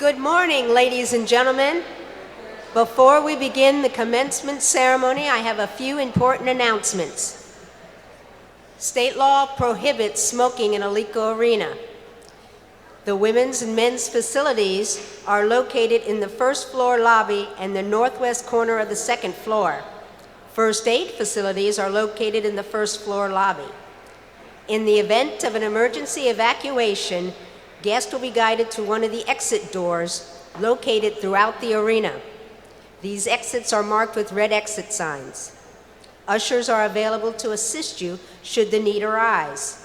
Good morning, ladies and gentlemen. Before we begin the commencement ceremony, I have a few important announcements. State law prohibits smoking in Alico Arena. The women's and men's facilities are located in the first floor lobby and the northwest corner of the second floor. First aid facilities are located in the first floor lobby. In the event of an emergency evacuation, guests will be guided to one of the exit doors located throughout the arena. These exits are marked with red exit signs. Ushers are available to assist you should the need arise.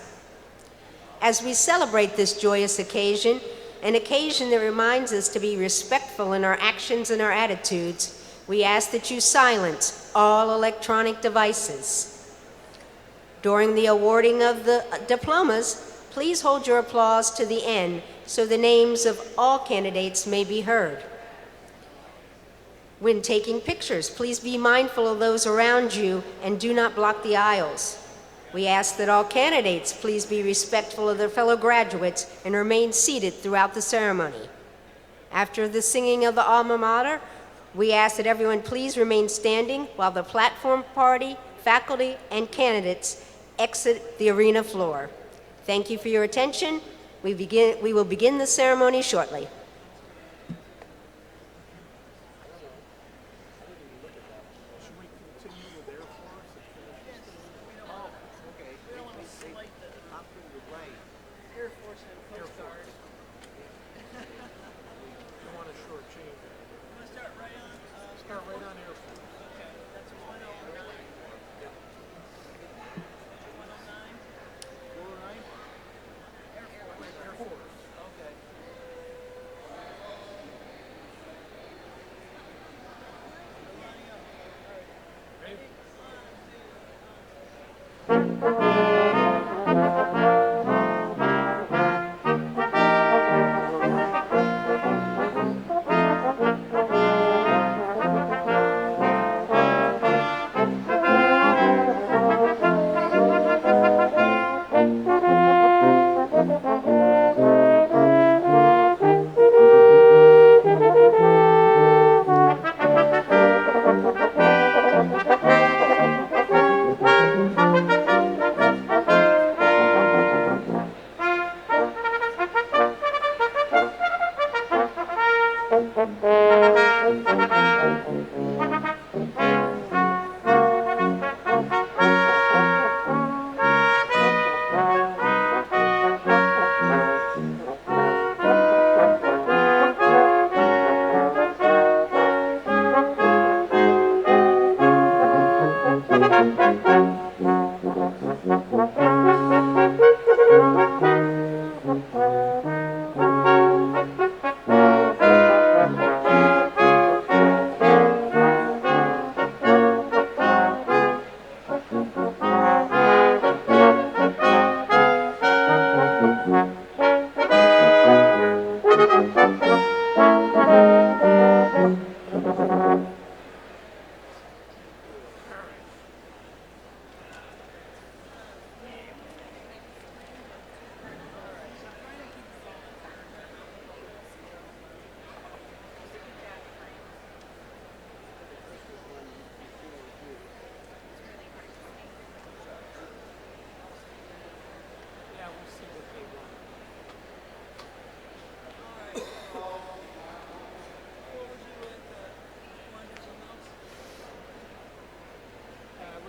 As we celebrate this joyous occasion, an occasion that reminds us to be respectful in our actions and our attitudes, we ask that you silence all electronic devices. During the awarding of the diplomas, please hold your applause to the end so the names of all candidates may be heard. When taking pictures, please be mindful of those around you and do not block the aisles. We ask that all candidates please be respectful of their fellow graduates and remain seated throughout the ceremony. After the singing of the alma mater, we ask that everyone please remain standing while the platform party, faculty, and candidates exit the arena floor. Thank you for your attention. We will begin the ceremony shortly.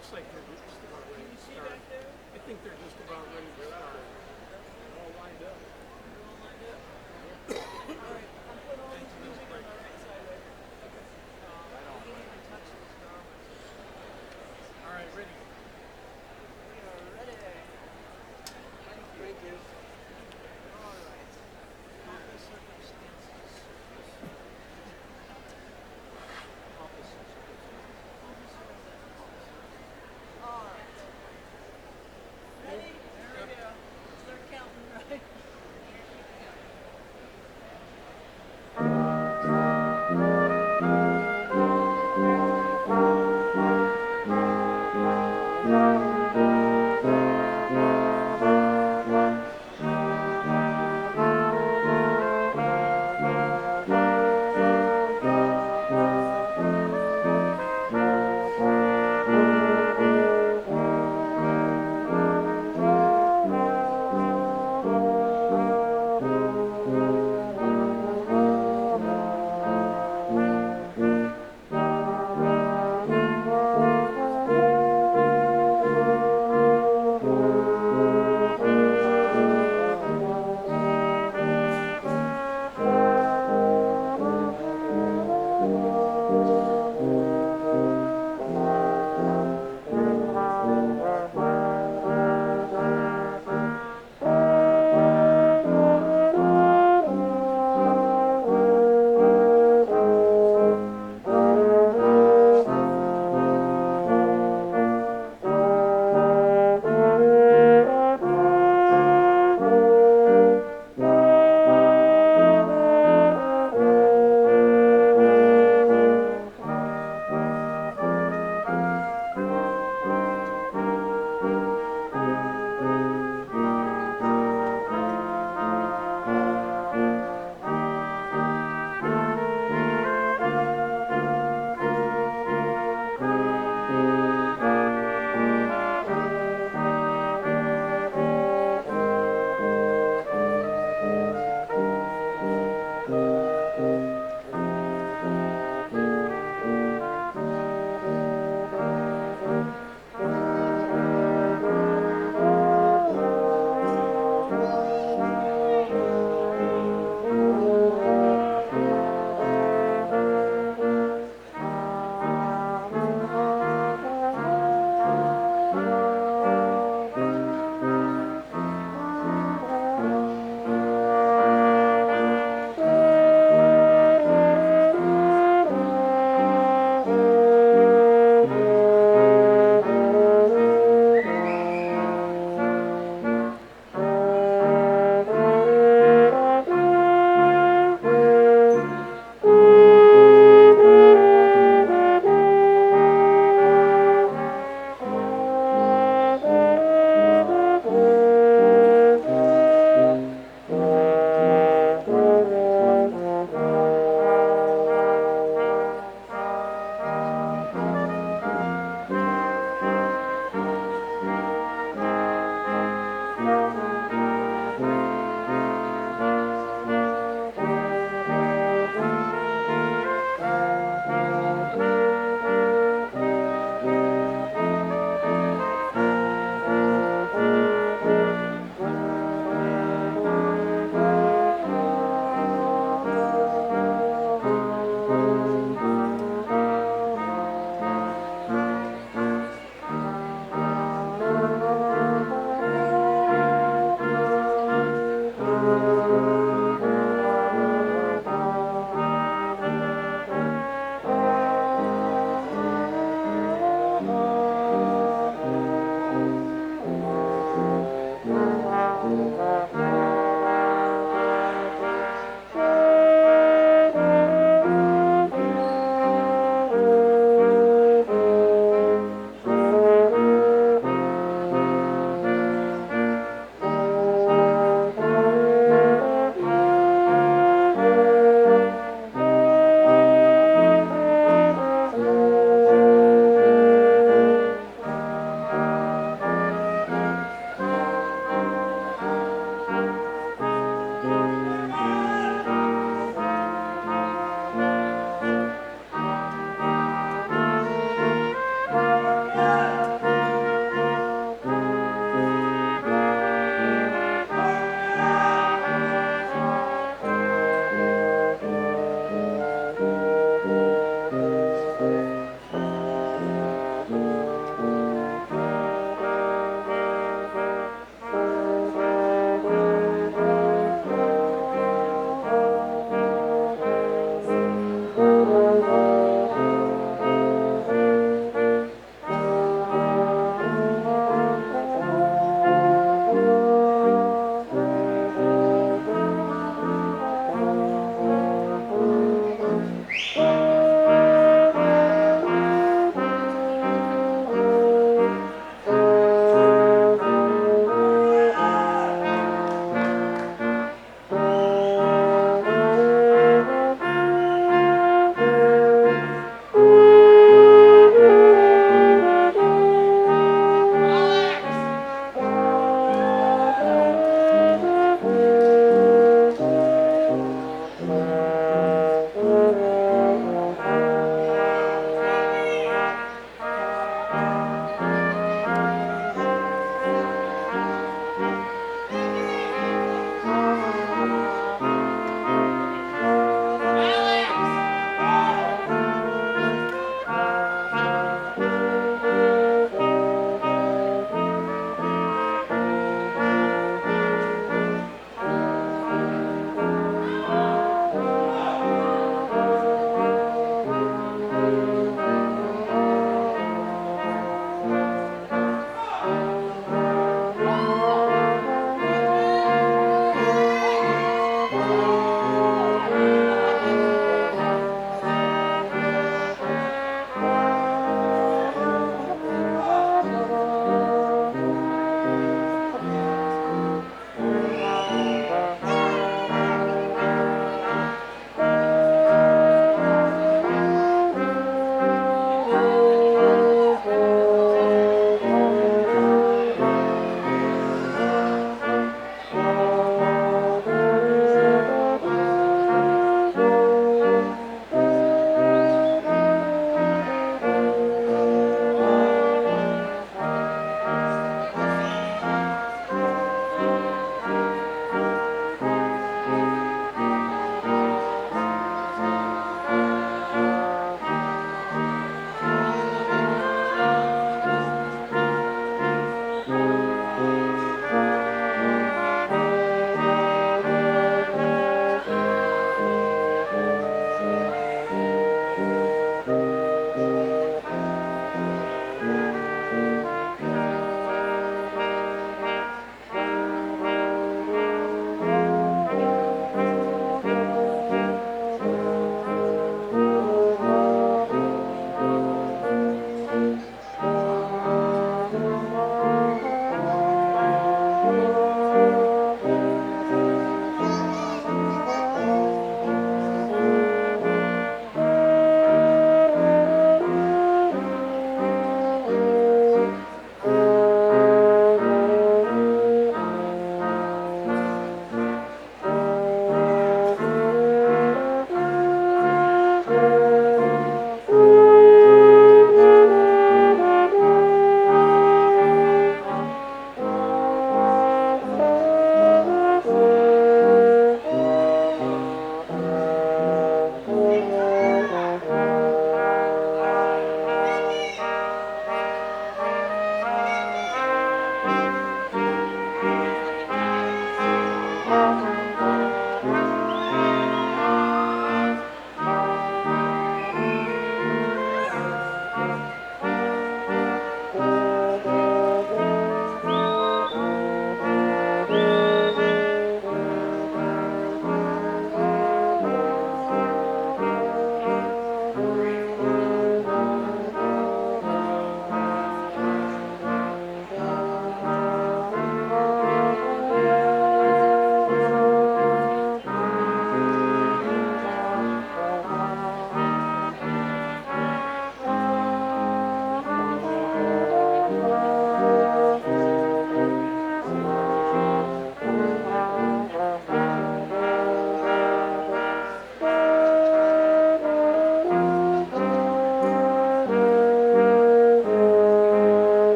Looks like they're just about ready to start. I think they're just about ready to start. They're all lined up. All right, ready. Thank you.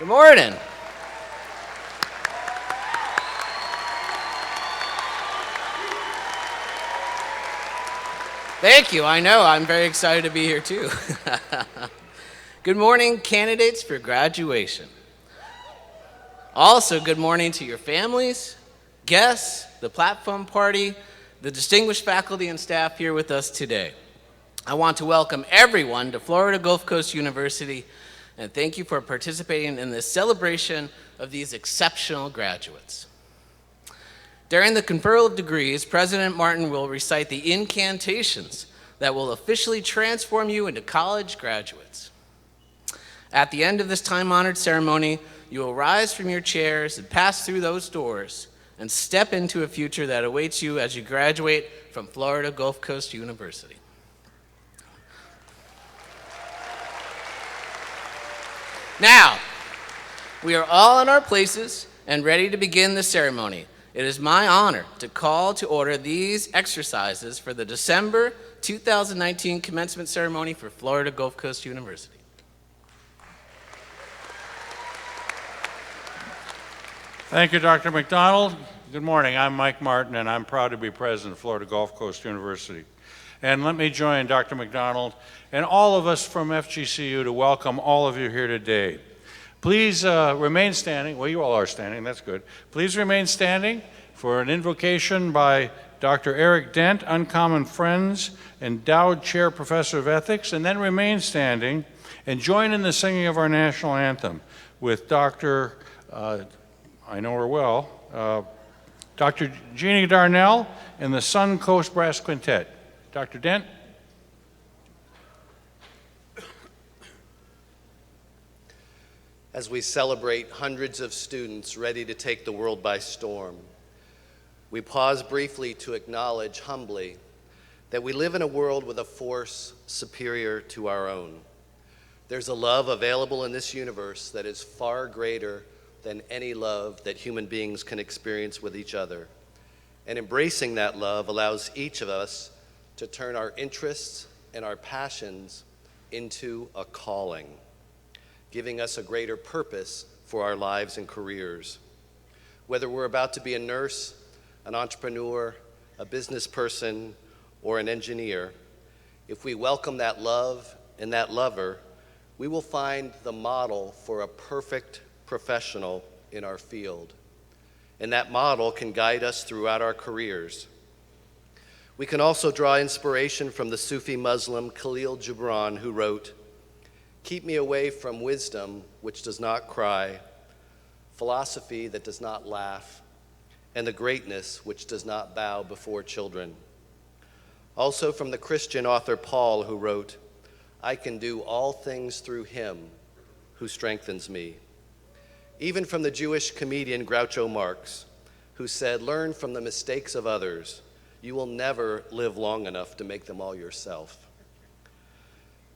Good morning. Thank you. I know. I'm very excited to be here too. Good morning, candidates for graduation. Also, good morning to your families, guests, the platform party, the distinguished faculty and staff here with us today. I want to welcome everyone to Florida Gulf Coast University and thank you for participating in this celebration of these exceptional graduates. During the conferral of degrees, President Martin will recite the incantations that will officially transform you into college graduates. At the end of this time-honored ceremony, you will rise from your chairs and pass through those doors and step into a future that awaits you as you graduate from Florida Gulf Coast University. Now, we are all in our places and ready to begin the ceremony. It is my honor to call to order these exercises for the December 2019 commencement ceremony for Florida Gulf Coast University. Thank you, Dr. McDonald. Good morning. I'm Mike Martin, and I'm proud to be president of Florida Gulf Coast University. And let me join Dr. McDonald and all of us from FGCU to welcome all of you here today. Please remain standing. Well, you all are standing. That's good. Please remain standing for an invocation by Dr. Eric Dent, Uncommon Friends, Endowed Chair Professor of Ethics, and then remain standing and join in the singing of our national anthem with Dr. I know her well, Dr. Jeannie Darnell and the Sun Coast Brass Quintet. Dr. Dent. As we celebrate hundreds of students ready to take the world by storm, we pause briefly to acknowledge humbly that we live in a world with a force superior to our own. There's a love available in this universe that is far greater than any love that human beings can experience with each other. And embracing that love allows each of us to turn our interests and our passions into a calling, giving us a greater purpose for our lives and careers. Whether we're about to be a nurse, an entrepreneur, a business person, or an engineer, if we welcome that love and that lover, we will find the model for a perfect professional in our field. And that model can guide us throughout our careers. We can also draw inspiration from the Sufi Muslim Khalil Gibran, who wrote, "Keep me away from wisdom which does not cry, philosophy that does not laugh, and the greatness which does not bow before children." Also from the Christian author Paul, who wrote, "I can do all things through him who strengthens me." Even from the Jewish comedian Groucho Marx, who said, "Learn from the mistakes of others. You will never live long enough to make them all yourself."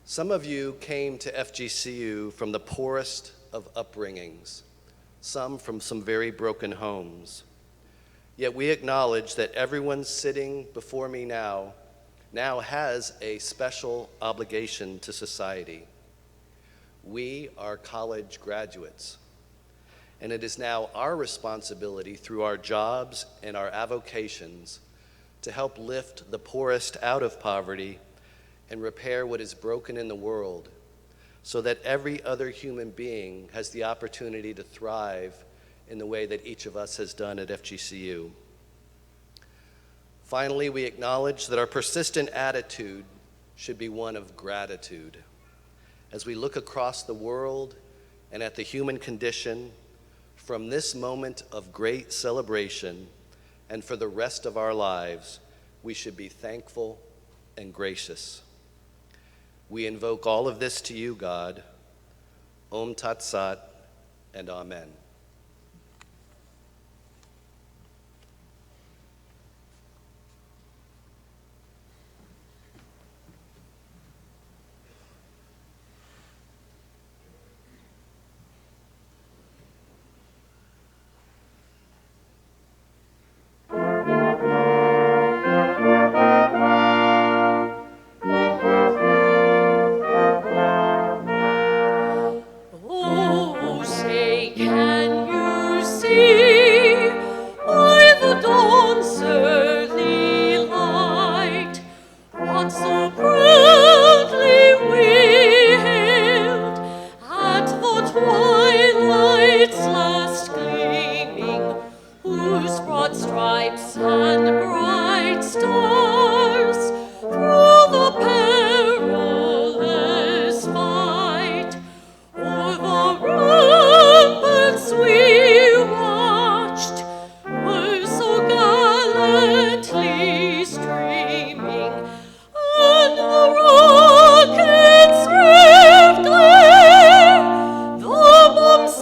Some of you came to FGCU from the poorest of upbringings, some from some very broken homes. Yet we acknowledge that everyone sitting before me now has a special obligation to society. We are college graduates, and it is now our responsibility through our jobs and our avocations to help lift the poorest out of poverty and repair what is broken in the world so that every other human being has the opportunity to thrive in the way that each of us has done at FGCU. Finally, we acknowledge that our persistent attitude should be one of gratitude. As we look across the world and at the human condition, from this moment of great celebration and for the rest of our lives, we should be thankful and gracious. We invoke all of this to you, God. Om Tat Sat and Amen. Oh, say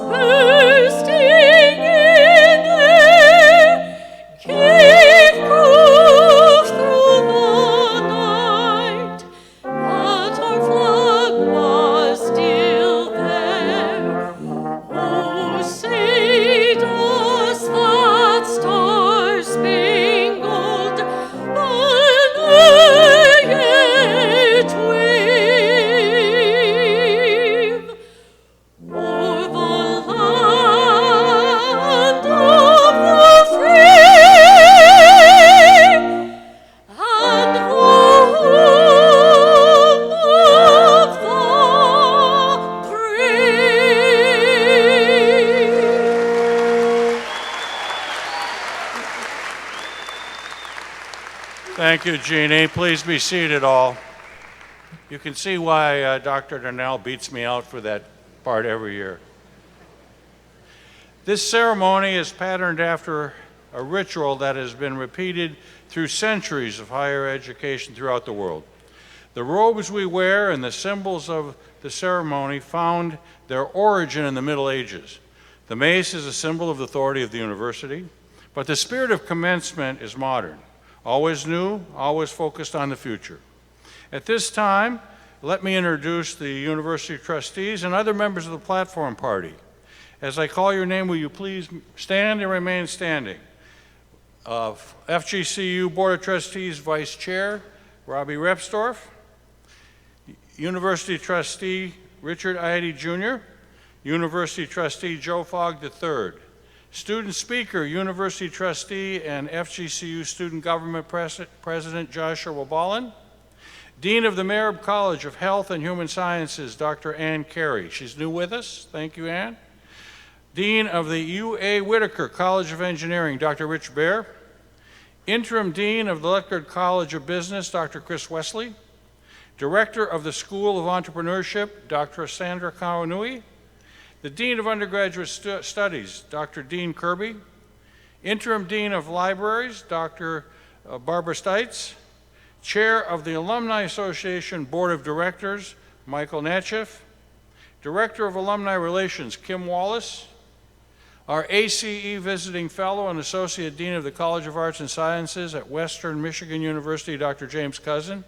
bursting in air, gave proof through the night that our flag was still there. Oh, say does that star-spangled banner yet wave o'er the land of the free and the home of the brave? Thank you, Jeannie. Please be seated, all. You can see why Dr. Darnell beats me out for that part every year. This ceremony is patterned after a ritual that has been repeated through centuries of higher education throughout the world. The robes we wear and the symbols of the ceremony found their origin in the Middle Ages. The mace is a symbol of the authority of the university, but the spirit of commencement is modern, always new, always focused on the future. At this time, let me introduce the university trustees and other members of the platform party. As I call your name, will you please stand and remain standing? FGCU Board of Trustees Vice Chair Robbie Repsdorf, University Trustee Richard Idy Jr., University Trustee Joe Fogg III, Student Speaker, University Trustee and FGCU Student Government President Joshua Wabalin, Dean of the Merib College of Health and Human Sciences, Dr. Ann Carey. She's new with us. Thank you, Ann. Dean of the U.A. Whitaker College of Engineering, Dr. Rich Baer. Interim Dean of the Lutgard College of Business, Dr. Chris Wesley. Director of the School of Entrepreneurship, Dr. Sandra Kawanui. The Dean of Undergraduate Studies, Dr. Dean Kirby. Interim Dean of Libraries, Dr. Barbara Stites. Chair of the Alumni Association Board of Directors, Michael Natcheff. Director of Alumni Relations, Kim Wallace. Our ACE Visiting Fellow and Associate Dean of the College of Arts and Sciences at Western Michigan University, Dr. James Cousin.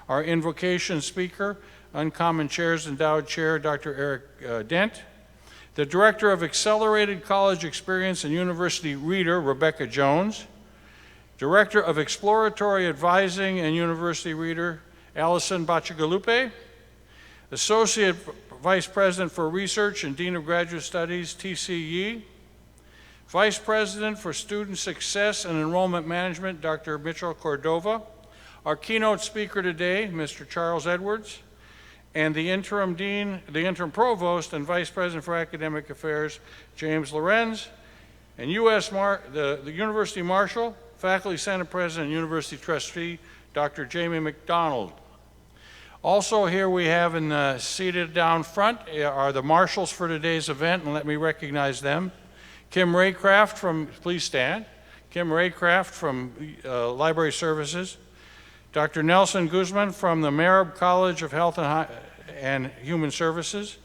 Our Invocation Speaker, Uncommon Chairs Endowed Chair, Dr. Eric Dent. The Director of Accelerated College Experience and University Reader, Rebecca Jones. Director of Exploratory Advising and University Reader, Allison Bacigalupe. Associate Vice President for Research and Dean of Graduate Studies, T.C. Yee. Vice President for Student Success and Enrollment Management, Dr. Mitchell Cordova. Our keynote speaker today, Mr. Charles Edwards. And the interim dean, the interim provost and vice president for academic affairs, James Lorenz, and the University Marshal, faculty senate president and university trustee, Dr. Jamie McDonald. Also here we have seated down front are the marshals for today's event, and let me recognize them. Kim Raycraft from, please stand, Kim Raycraft from Library Services. Dr. Nelson Guzman from the Merib College of Health and Human Services.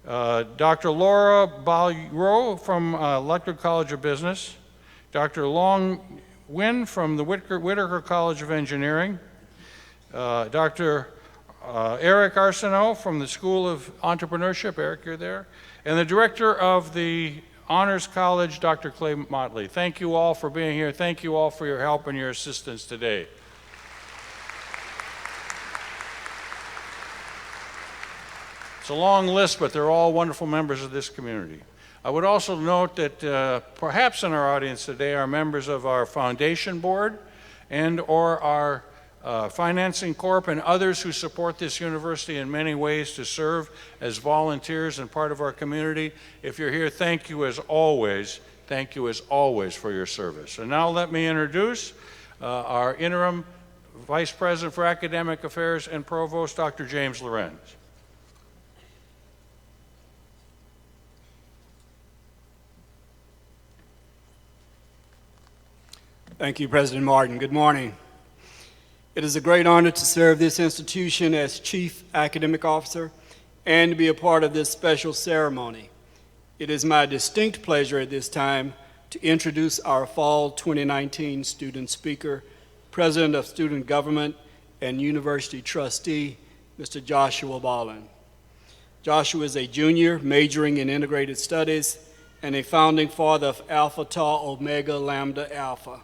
Dr. Laura Balro from Lutgard College of Business. Dr. Long Win from the Whitaker College of Engineering. Dr. Eric Arsenault from the School of Entrepreneurship. Eric, you're there. And the Director of the Honors College, Dr. Clay Motley. Thank you all for being here. Thank you all for your help and your assistance today. It's a long list, but they're all wonderful members of this community. I would also note that perhaps in our audience today are members of our foundation board and or our Financing Corp and others who support this university in many ways to serve as volunteers and part of our community. If you're here, thank you as always for your service. And now let me introduce our interim Vice President for Academic Affairs and Provost, Dr. James Lorenz. Thank you, President Martin. Good morning. It is a great honor to serve this institution as Chief Academic Officer and to be a part of this special ceremony. It is my distinct pleasure at this time to introduce our Fall 2019 student speaker, President of Student Government and University Trustee, Mr. Joshua Ballin. Joshua is a junior majoring in integrated studies and a founding father of Alpha Tau Omega Lambda Alpha.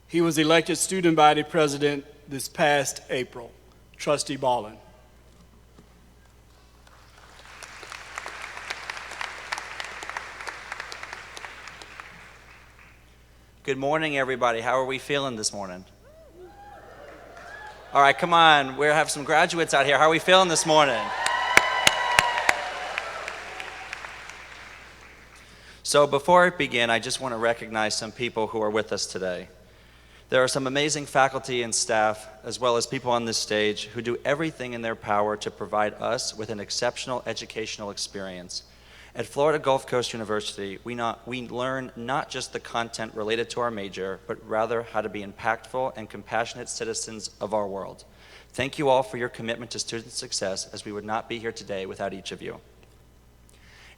He was elected student body president this past April. Trustee Ballin. Good morning, everybody. How are we feeling this morning? All right, come on. We have some graduates out here. How are we feeling this morning? So before I begin, I just want to recognize some people who are with us today. There are some amazing faculty and staff, as well as people on this stage, who do everything in their power to provide us with an exceptional educational experience. At Florida Gulf Coast University, we learn not just the content related to our major, but rather how to be impactful and compassionate citizens of our world. Thank you all for your commitment to student success, as we would not be here today without each of you.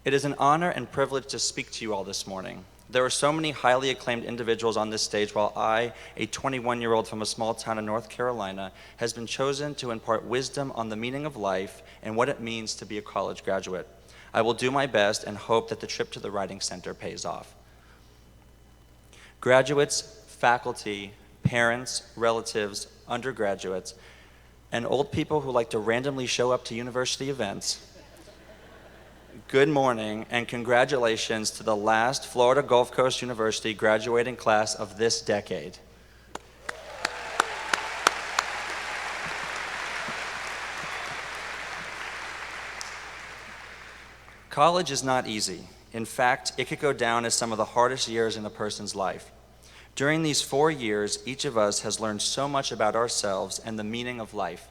It is an honor and privilege to speak to you all this morning. There are so many highly acclaimed individuals on this stage, while I, a 21-year-old from a small town in North Carolina, has been chosen to impart wisdom on the meaning of life and what it means to be a college graduate. I will do my best and hope that the trip to the Writing Center pays off. Graduates, faculty, parents, relatives, undergraduates, and old people who like to randomly show up to university events, good morning and congratulations to the last Florida Gulf Coast University graduating class of this decade. College is not easy. In fact, it could go down as some of the hardest years in a person's life. During these 4 years, each of us has learned so much about ourselves and the meaning of life.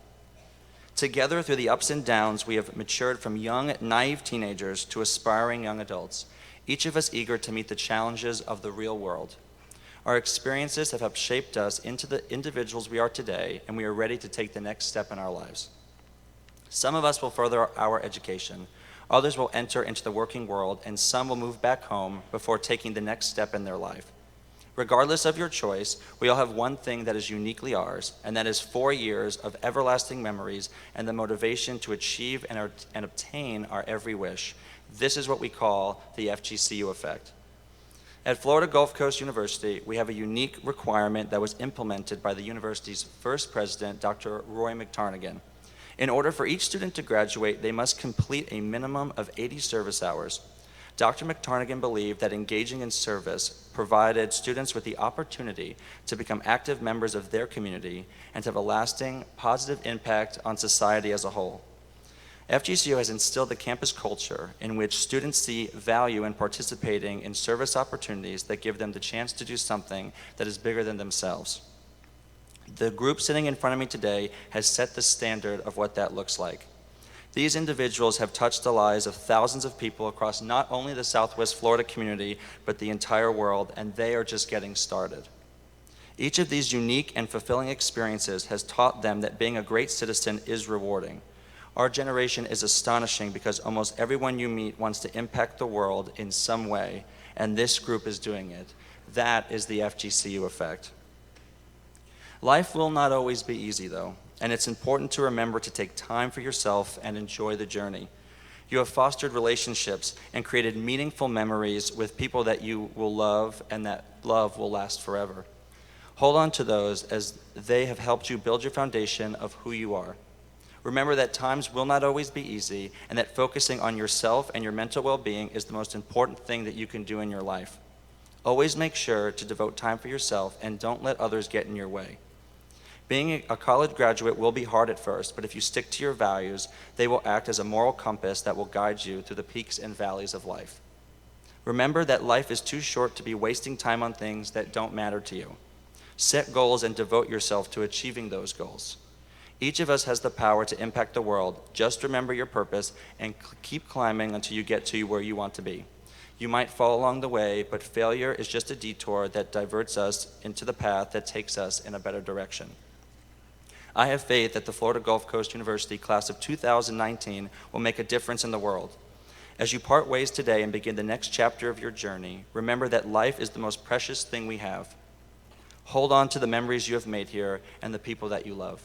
Together, through the ups and downs, we have matured from young, naive teenagers to aspiring young adults, each of us eager to meet the challenges of the real world. Our experiences have helped shape us into the individuals we are today, and we are ready to take the next step in our lives. Some of us will further our education. Others will enter into the working world, and some will move back home before taking the next step in their life. Regardless of your choice, we all have one thing that is uniquely ours, and that is 4 years of everlasting memories and the motivation to achieve and obtain our every wish. This is what we call the FGCU effect. At Florida Gulf Coast University, we have a unique requirement that was implemented by the university's first president, Dr. Roy McTarnigan. In order for each student to graduate, they must complete a minimum of 80 service hours. Dr. McTarnigan believed that engaging in service provided students with the opportunity to become active members of their community and to have a lasting, positive impact on society as a whole. FGCU has instilled the campus culture in which students see value in participating in service opportunities that give them the chance to do something that is bigger than themselves. The group sitting in front of me today has set the standard of what that looks like. These individuals have touched the lives of thousands of people across not only the Southwest Florida community, but the entire world, and they are just getting started. Each of these unique and fulfilling experiences has taught them that being a great citizen is rewarding. Our generation is astonishing because almost everyone you meet wants to impact the world in some way, and this group is doing it. That is the FGCU effect. Life will not always be easy, though, and it's important to remember to take time for yourself and enjoy the journey. You have fostered relationships and created meaningful memories with people that you will love, and that love will last forever. Hold on to those, as they have helped you build your foundation of who you are. Remember that times will not always be easy, and that focusing on yourself and your mental well-being is the most important thing that you can do in your life. Always make sure to devote time for yourself, and don't let others get in your way. Being a college graduate will be hard at first, but if you stick to your values, they will act as a moral compass that will guide you through the peaks and valleys of life. Remember that life is too short to be wasting time on things that don't matter to you. Set goals and devote yourself to achieving those goals. Each of us has the power to impact the world. Just remember your purpose and keep climbing until you get to where you want to be. You might fall along the way, but failure is just a detour that diverts us into the path that takes us in a better direction. I have faith that the Florida Gulf Coast University class of 2019 will make a difference in the world. As you part ways today and begin the next chapter of your journey, remember that life is the most precious thing we have. Hold on to the memories you have made here and the people that you love.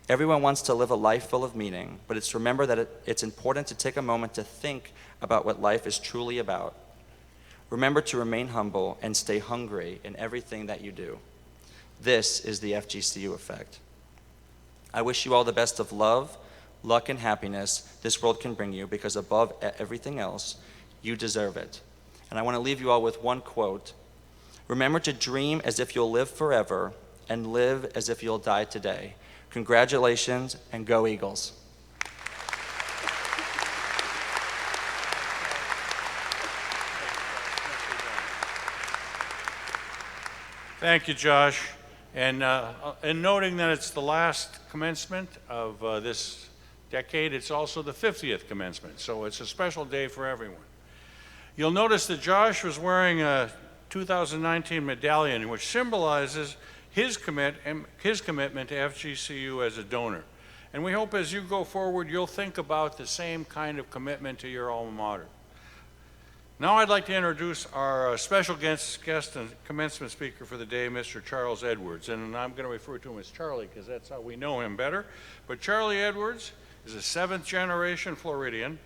Everyone wants to live a life full of meaning, but remember that it's important to take a moment to think about what life is truly about. Remember to remain humble and stay hungry in everything that you do. This is the FGCU effect. I wish you all the best of love, luck, and happiness this world can bring you, because above everything else, you deserve it. And I want to leave you all with one quote. Remember to dream as if you'll live forever and live as if you'll die today. Congratulations, and go Eagles. Thank you, Josh. And noting that it's the last commencement of this decade, it's also the 50th commencement, so it's a special day for everyone. You'll notice that Josh was wearing a 2019 medallion, which symbolizes his commitment to FGCU as a donor. And we hope as you go forward, you'll think about the same kind of commitment to your alma mater. Now I'd like to introduce our special guest and commencement speaker for the day, Mr. Charles Edwards. And I'm going to refer to him as Charlie because that's how we know him better. But Charlie Edwards is a 7th generation Floridian.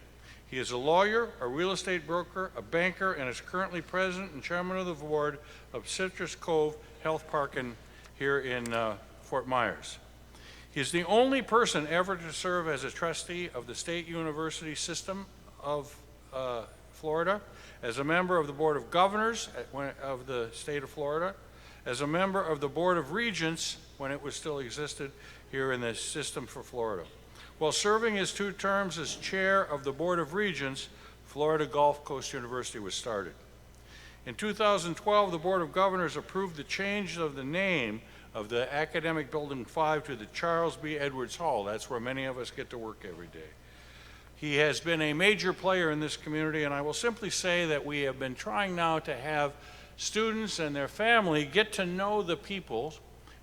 He is a lawyer, a real estate broker, a banker, and is currently president and chairman of the board of Citrus Cove Health Park here in Fort Myers. He is the only person ever to serve as a trustee of the State University System of Florida, as a member of the Board of Governors of the state of Florida, as a member of the Board of Regents when it was still existed here in the system for Florida. While serving his 2 terms as chair of the Board of Regents, Florida Gulf Coast University was started. In 2012, the Board of Governors approved the change of the name of the Academic Building 5 to the Charles B. Edwards Hall. That's where many of us get to work every day. He has been a major player in this community, and I will simply say that we have been trying now to have students and their family get to know the people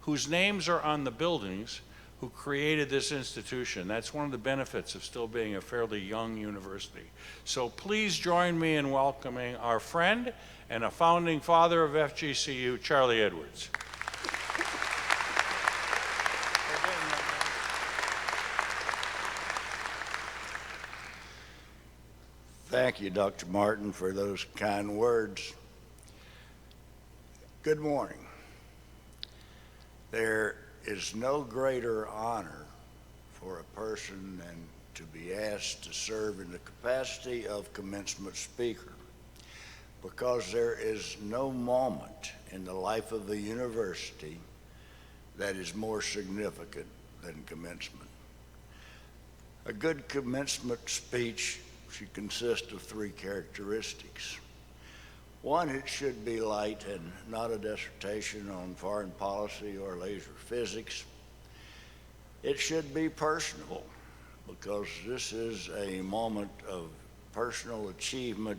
whose names are on the buildings who created this institution. That's one of the benefits of still being a fairly young university. So please join me in welcoming our friend and a founding father of FGCU, Charlie Edwards. Thank you, Dr. Martin, for those kind words. Good morning. There is no greater honor for a person than to be asked to serve in the capacity of commencement speaker, because there is no moment in the life of a university that is more significant than commencement. A good commencement speech should consist of 3 characteristics. 1, it should be light and not a dissertation on foreign policy or laser physics. It should be personable, because this is a moment of personal achievement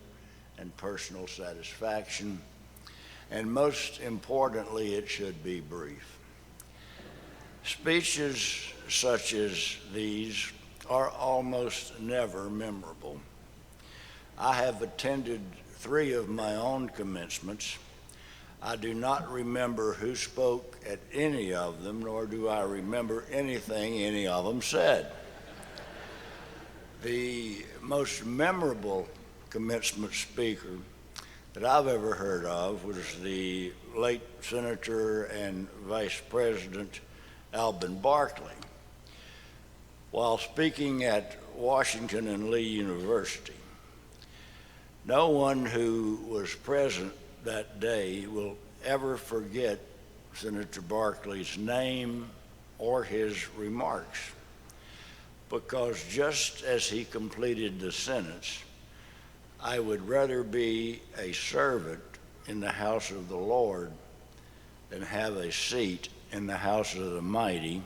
and personal satisfaction. And most importantly, it should be brief. Speeches such as these are almost never memorable. I have attended 3 of my own commencements. I do not remember who spoke at any of them, nor do I remember anything any of them said. The most memorable commencement speaker that I've ever heard of was the late Senator and Vice President Alben Barkley. While speaking at Washington and Lee University, no one who was present that day will ever forget Senator Barkley's name or his remarks, because just as he completed the sentence, I would rather be a servant in the house of the Lord than have a seat in the house of the mighty,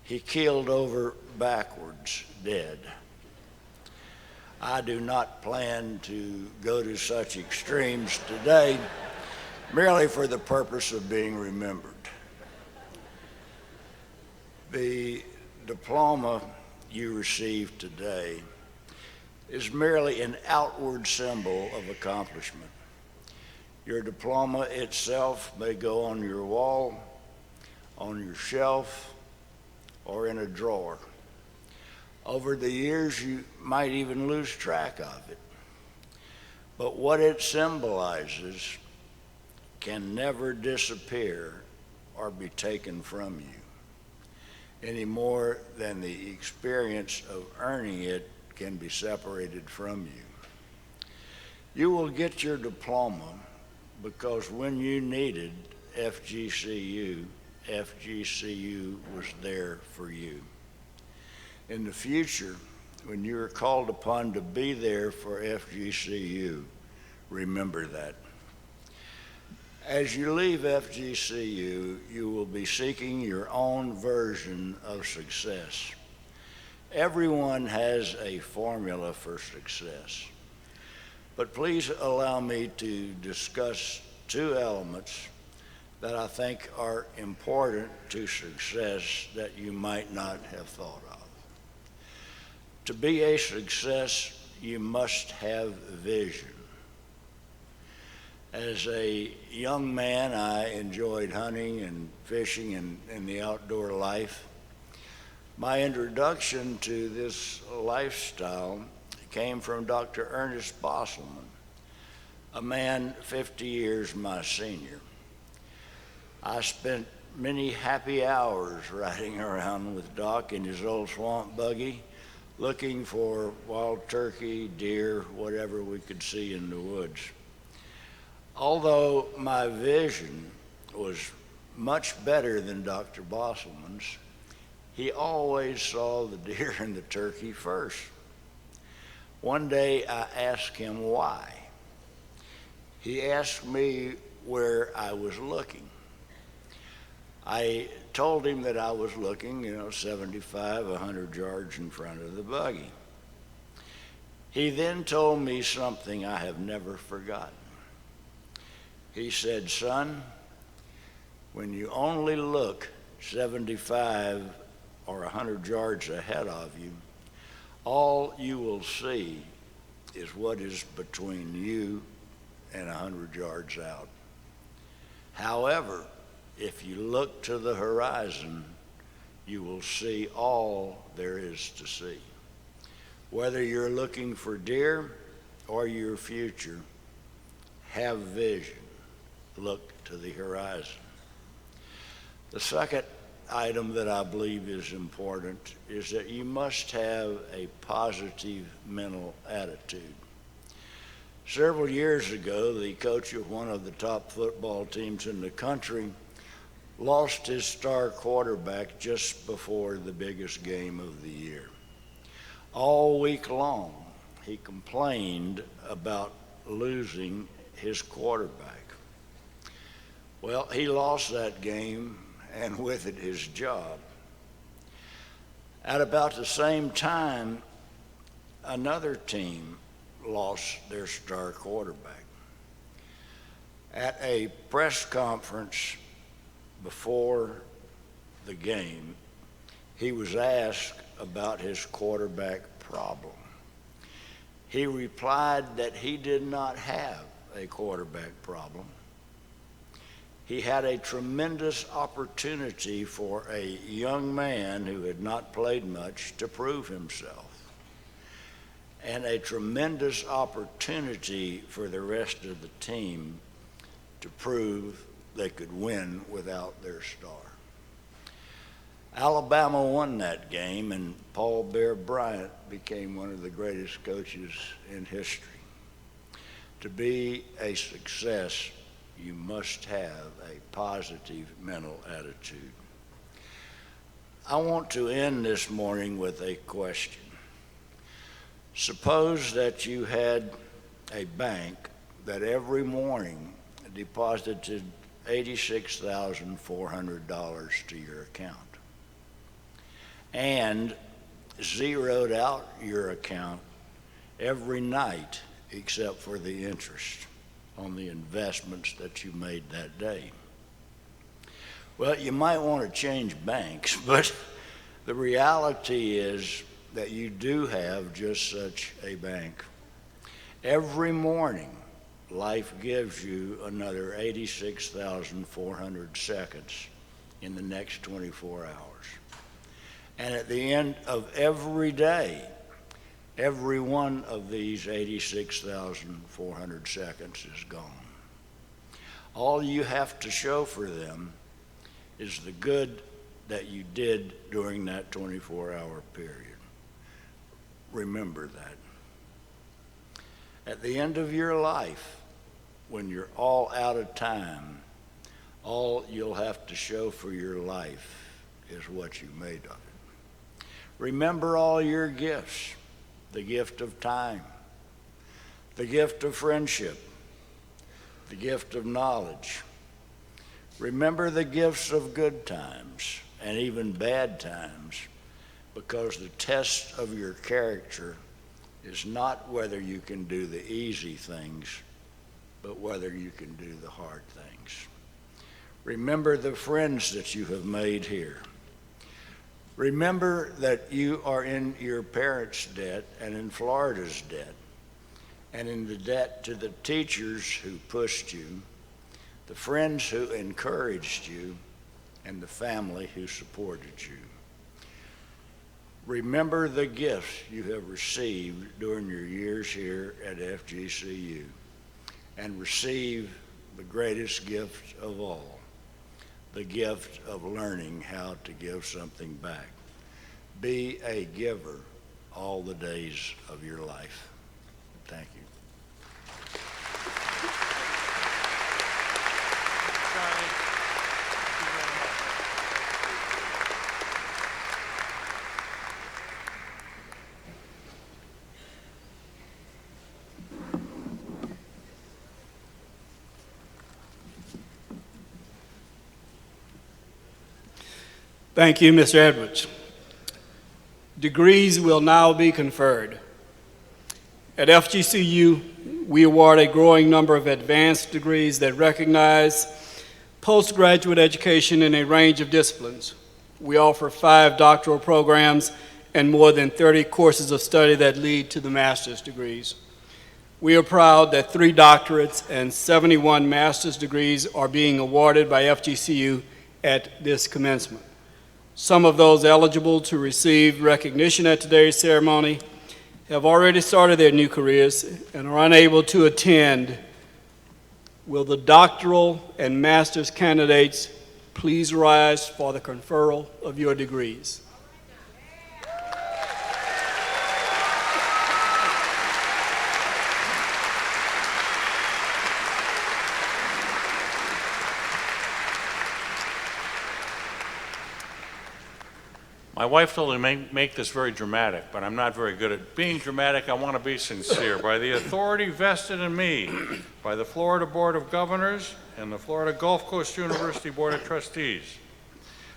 he keeled over backwards, dead. I do not plan to go to such extremes today, merely for the purpose of being remembered. The diploma you received today is merely an outward symbol of accomplishment. Your diploma itself may go on your wall, on your shelf, or in a drawer. Over the years, you might even lose track of it. But what it symbolizes can never disappear or be taken from you, any more than the experience of earning it can be separated from you. You will get your diploma because when you needed FGCU, FGCU was there for you. In the future, when you are called upon to be there for FGCU, remember that. As you leave FGCU, you will be seeking your own version of success. Everyone has a formula for success. But please allow me to discuss two elements that I think are important to success that you might not have thought of. To be a success, you must have vision. As a young man, I enjoyed hunting and fishing and the outdoor life. My introduction to this lifestyle came from Dr. Ernest Bosselman, a man 50 years my senior. I spent many happy hours riding around with Doc in his old swamp buggy, looking for wild turkey, deer, whatever we could see in the woods. Although my vision was much better than Dr. Bosselman's, he always saw the deer and the turkey first. One day I asked him why. He asked me where I was looking. I told him that I was looking, 75, 100 yards in front of the buggy. He then told me something I have never forgotten. He said, "Son, when you only look 75 or 100 yards ahead of you, all you will see is what is between you and 100 yards out. However, if you look to the horizon, you will see all there is to see. Whether you're looking for deer or your future, have vision. Look to the horizon." The second item that I believe is important is that you must have a positive mental attitude. Several years ago, the coach of one of the top football teams in the country lost his star quarterback just before the biggest game of the year. All week long, he complained about losing his quarterback. Well, he lost that game, and with it his job. At about the same time, another team lost their star quarterback. At a press conference before the game, he was asked about his quarterback problem. He replied that he did not have a quarterback problem. He had a tremendous opportunity for a young man who had not played much to prove himself, and a tremendous opportunity for the rest of the team to prove they could win without their star. Alabama won that game, and Paul Bear Bryant became one of the greatest coaches in history. To be a success, you must have a positive mental attitude. I want to end this morning with a question. Suppose that you had a bank that every morning deposited $86,400 to your account and zeroed out your account every night except for the interest on the investments that you made that day. Well, you might want to change banks, but the reality is that you do have just such a bank. Every morning, life gives you another 86,400 seconds in the next 24 hours. And at the end of every day, every one of these 86,400 seconds is gone. All you have to show for them is the good that you did during that 24-hour period. Remember that. At the end of your life, when you're all out of time, all you'll have to show for your life is what you made of it. Remember all your gifts, the gift of time, the gift of friendship, the gift of knowledge. Remember the gifts of good times and even bad times, because the test of your character is not whether you can do the easy things, but whether you can do the hard things. Remember the friends that you have made here. Remember that you are in your parents' debt and in Florida's debt, and in the debt to the teachers who pushed you, the friends who encouraged you, and the family who supported you. Remember the gifts you have received during your years here at FGCU, and receive the greatest gift of all, the gift of learning how to give something back. Be a giver all the days of your life. Thank you. Thank you, Mr. Edwards. Degrees will now be conferred. At FGCU, we award a growing number of advanced degrees that recognize postgraduate education in a range of disciplines. We offer 5 doctoral programs and more than 30 courses of study that lead to the master's degrees. We are proud that 3 doctorates and 71 master's degrees are being awarded by FGCU at this commencement. Some of those eligible to receive recognition at today's ceremony have already started their new careers and are unable to attend. Will the doctoral and master's candidates please rise for the conferral of your degrees? My wife told me to make this very dramatic, but I'm not very good at being dramatic. I want to be sincere. By the authority vested in me by the Florida Board of Governors and the Florida Gulf Coast University Board of Trustees,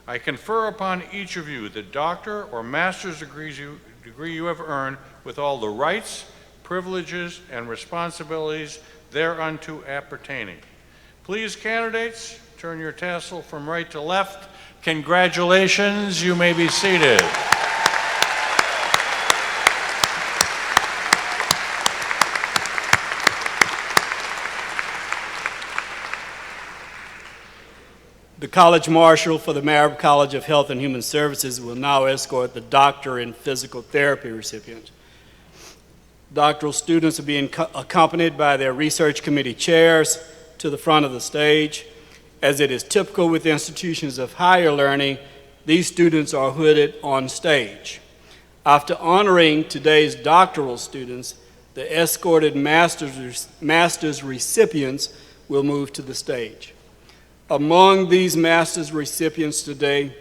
I confer upon each of you the doctor or master's degree you have earned with all the rights, privileges, and responsibilities thereunto appertaining. Please, candidates, turn your tassel from right to left. Congratulations, you may be seated. The College Marshal for the Marab College of Health and Human Services will now escort the Doctor in Physical Therapy recipient. Doctoral students are being accompanied by their research committee chairs to the front of the stage. As it is typical with institutions of higher learning, these students are hooded on stage. After honoring today's doctoral students, the escorted master's recipients will move to the stage. Among these master's recipients today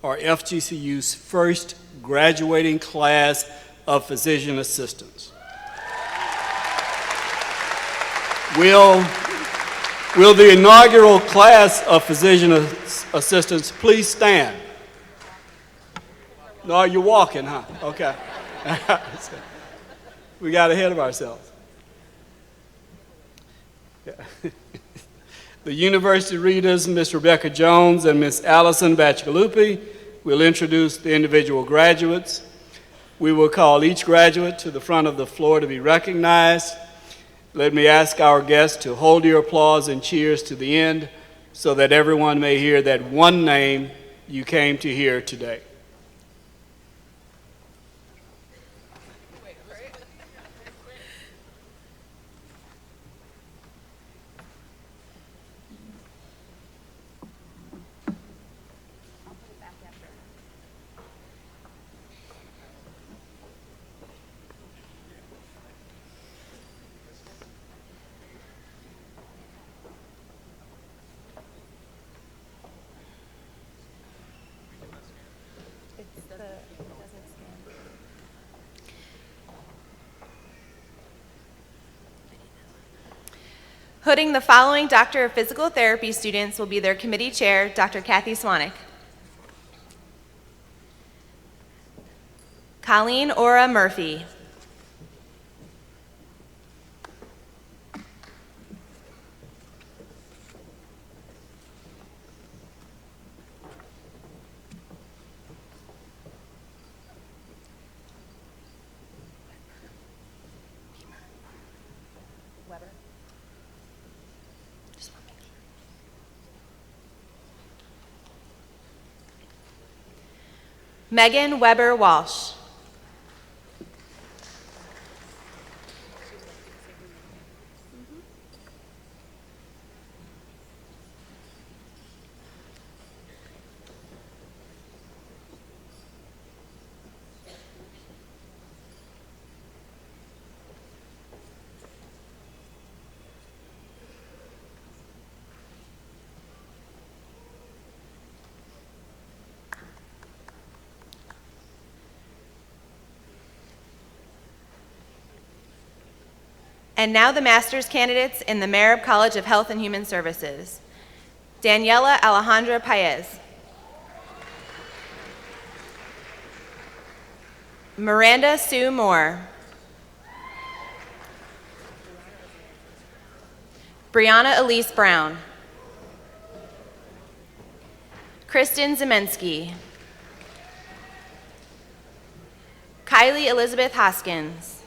are FGCU's first graduating class of physician assistants. Will the inaugural class of physician assistants please stand? No, you're walking, huh? Okay. We got ahead of ourselves. Yeah. The university readers, Ms. Rebecca Jones and Ms. Allison Bacigalupi, will introduce the individual graduates. We will call each graduate to the front of the floor to be recognized. Let me ask our guests to hold your applause and cheers to the end so that everyone may hear that one name you came to hear today. Hooding the following Doctor of Physical Therapy students will be their committee chair, Dr. Kathy Swanek. Colleen Ora Murphy. Megan Weber Walsh. And now the master's candidates in the Marab College of Health and Human Services. Daniela Alejandra Paez. Miranda Sue Moore. Brianna Elise Brown. Kristen Zemensky. Kylie Elizabeth Hoskins.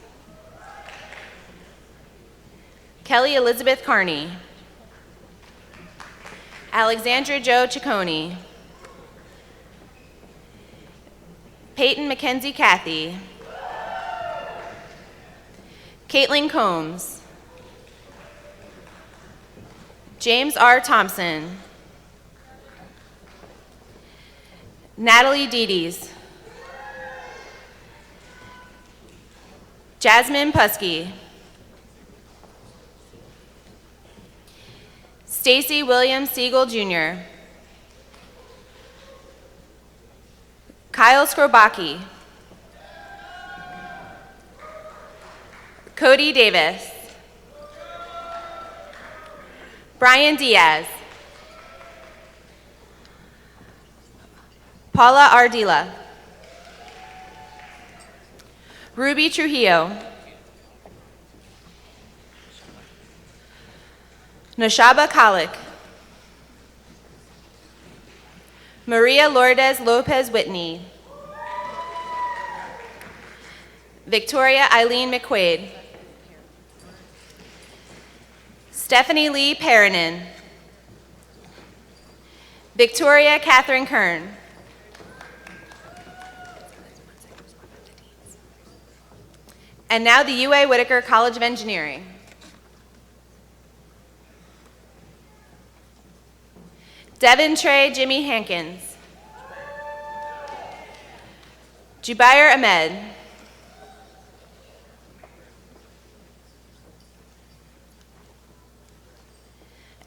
Kelly Elizabeth Carney. Alexandra Jo Ciccone. Peyton Mackenzie Cathy. Caitlin Combs. James R. Thompson. Natalie Dedes. Jasmine Pusky. Stacy Williams Siegel Jr. Kyle Skrobacki. Cody Davis. Brian Diaz. Paula Ardila. Ruby Trujillo. Nashaba Kalik. Maria Lourdes Lopez Whitney. Victoria Eileen McQuaid. Stephanie Lee Perrinen. Victoria Catherine Kern. And now the UA Whitaker College of Engineering. Devin Trey Jimmy Hankins. Jubair Ahmed.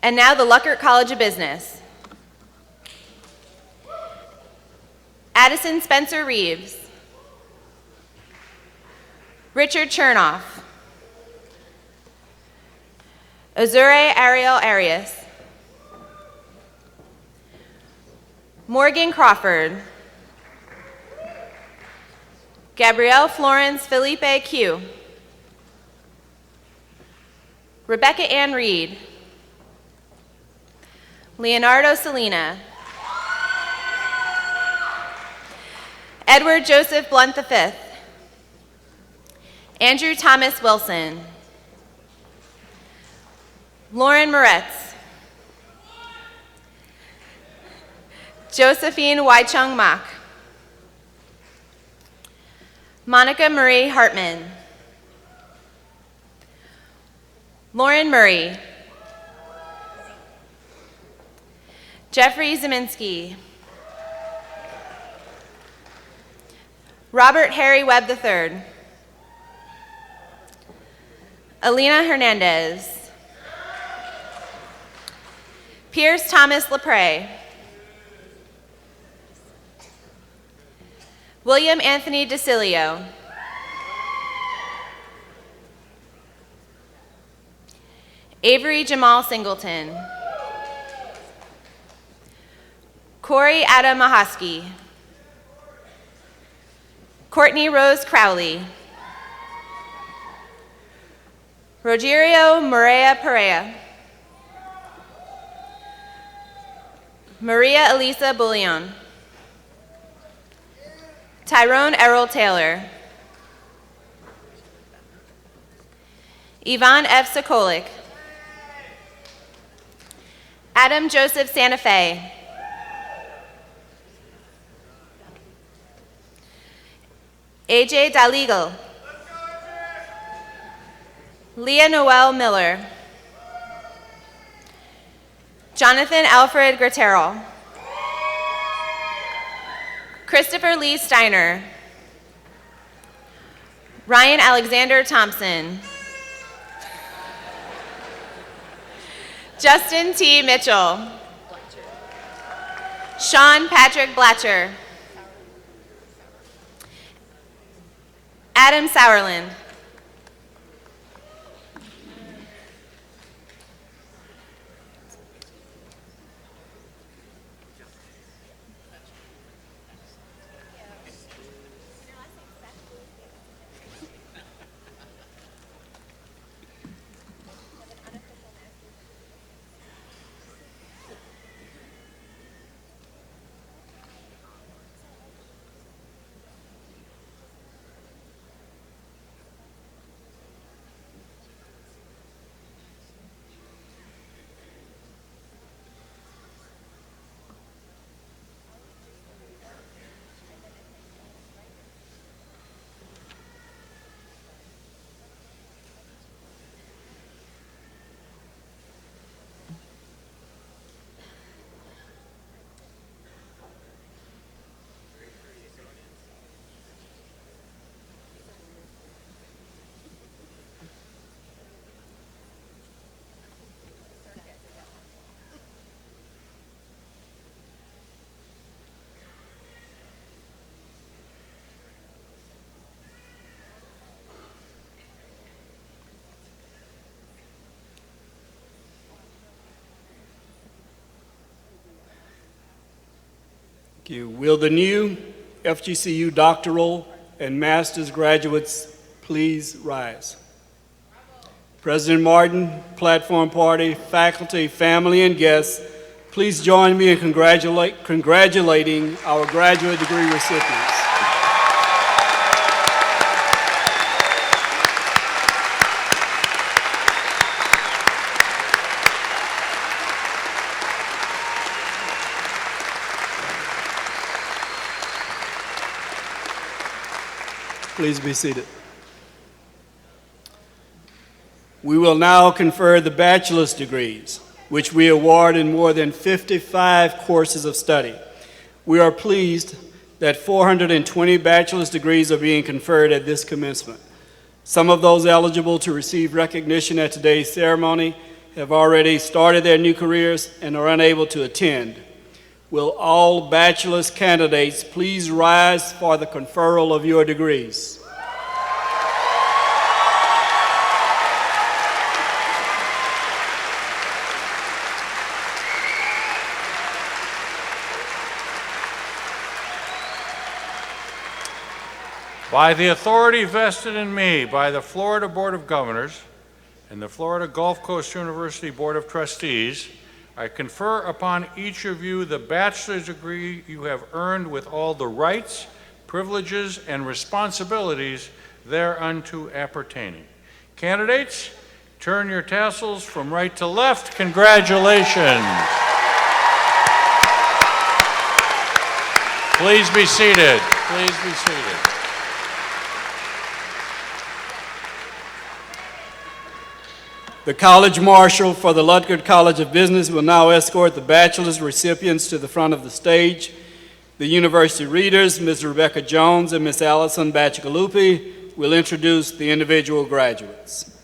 And now the Luckert College of Business. Addison Spencer Reeves. Richard Chernoff. Azure Ariel Arias. Morgan Crawford. Gabrielle Florence Felipe Q. Rebecca Ann Reed. Leonardo Salina. Edward Joseph Blunt V. Andrew Thomas Wilson. Lauren Moretz. Josephine Waichung Mak. Monica Marie Hartman. Lauren Murray. Jeffrey Zeminski. Robert Harry Webb III. Alina Hernandez. Pierce Thomas LaPrey. William Anthony DeCilio. Avery Jamal Singleton. Corey Adam Mahoski. Courtney Rose Crowley. Rogerio Morea Perea. Maria Elisa Bullion. Tyrone Errol Taylor. Yvonne F. Sokolik. Adam Joseph Santa Fe. AJ Daligal. Leah Noel Miller. Jonathan Alfred Gratterall. Christopher Lee Steiner. Ryan Alexander Thompson. Justin T. Mitchell. Sean Patrick Blatcher. Adam Sauerland. Thank you. Will the new FGCU doctoral and master's graduates please rise? President Martin, Platform Party, faculty, family, and guests, please join me in congratulating our graduate degree recipients. Please be seated. We will now confer the bachelor's degrees, which we award in more than 55 courses of study. We are pleased that 420 bachelor's degrees are being conferred at this commencement. Some of those eligible to receive recognition at today's ceremony have already started their new careers and are unable to attend. Will all bachelor's candidates please rise for the conferral of your degrees? By the authority vested in me by the Florida Board of Governors and the Florida Gulf Coast University Board of Trustees, I confer upon each of you the bachelor's degree you have earned with all the rights, privileges, and responsibilities thereunto appertaining. Candidates, turn your tassels from right to left. Congratulations. Please be seated. Please be seated. The College Marshal for the Lutgert College of Business will now escort the bachelor's recipients to the front of the stage. The university readers, Ms. Rebecca Jones and Ms. Allison Bacigalupi, will introduce the individual graduates.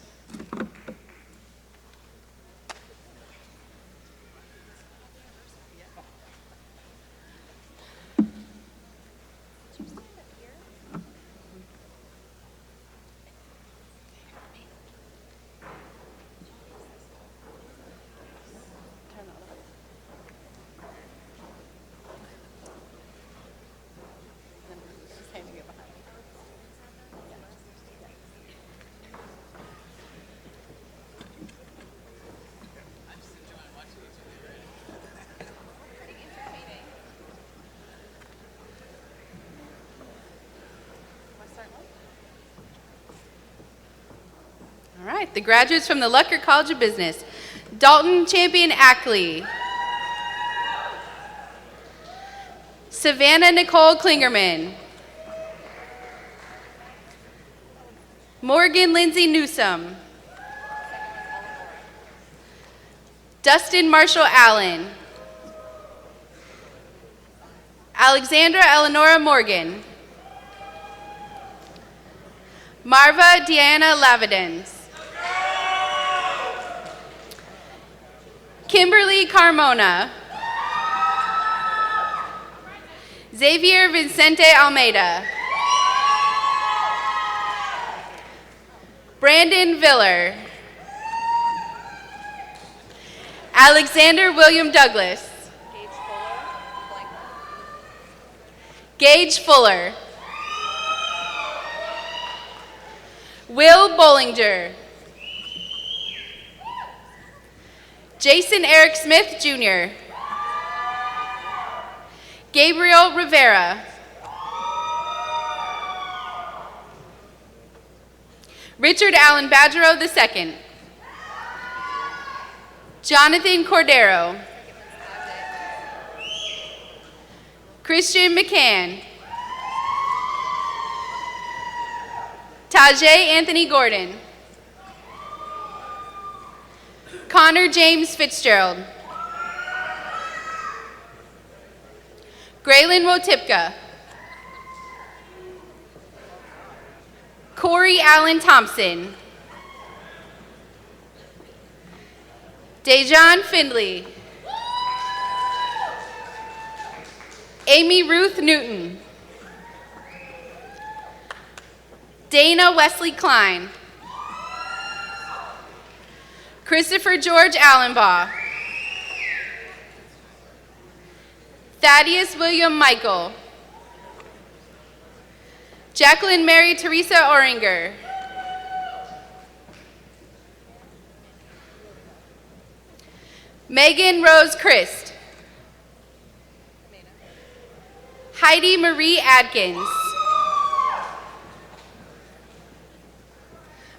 All right, the graduates from the Lutgert College of Business. Dalton Champion Ackley. Savannah Nicole Klingerman. Morgan Lindsay Newsom. Dustin Marshall Allen. Alexandra Eleonora Morgan. Marva Deanna Lavidens. Kimberly Carmona. Xavier Vicente Almeida. Brandon Viller. Alexander William Douglas. Gage Fuller. Will Bollinger. Jason Eric Smith, Jr. Gabriel Rivera. Richard Allen Badgerow II. Jonathan Cordero. Christian McCann. Tajay Anthony Gordon. Connor James Fitzgerald. Graylin Wotipka. Corey Allen Thompson. Dejan Findley. Amy Ruth Newton. Dana Wesley Klein. Christopher George Allenbaugh. Thaddeus William Michael. Jacqueline Mary Teresa Oringer. Megan Rose Christ. Heidi Marie Adkins.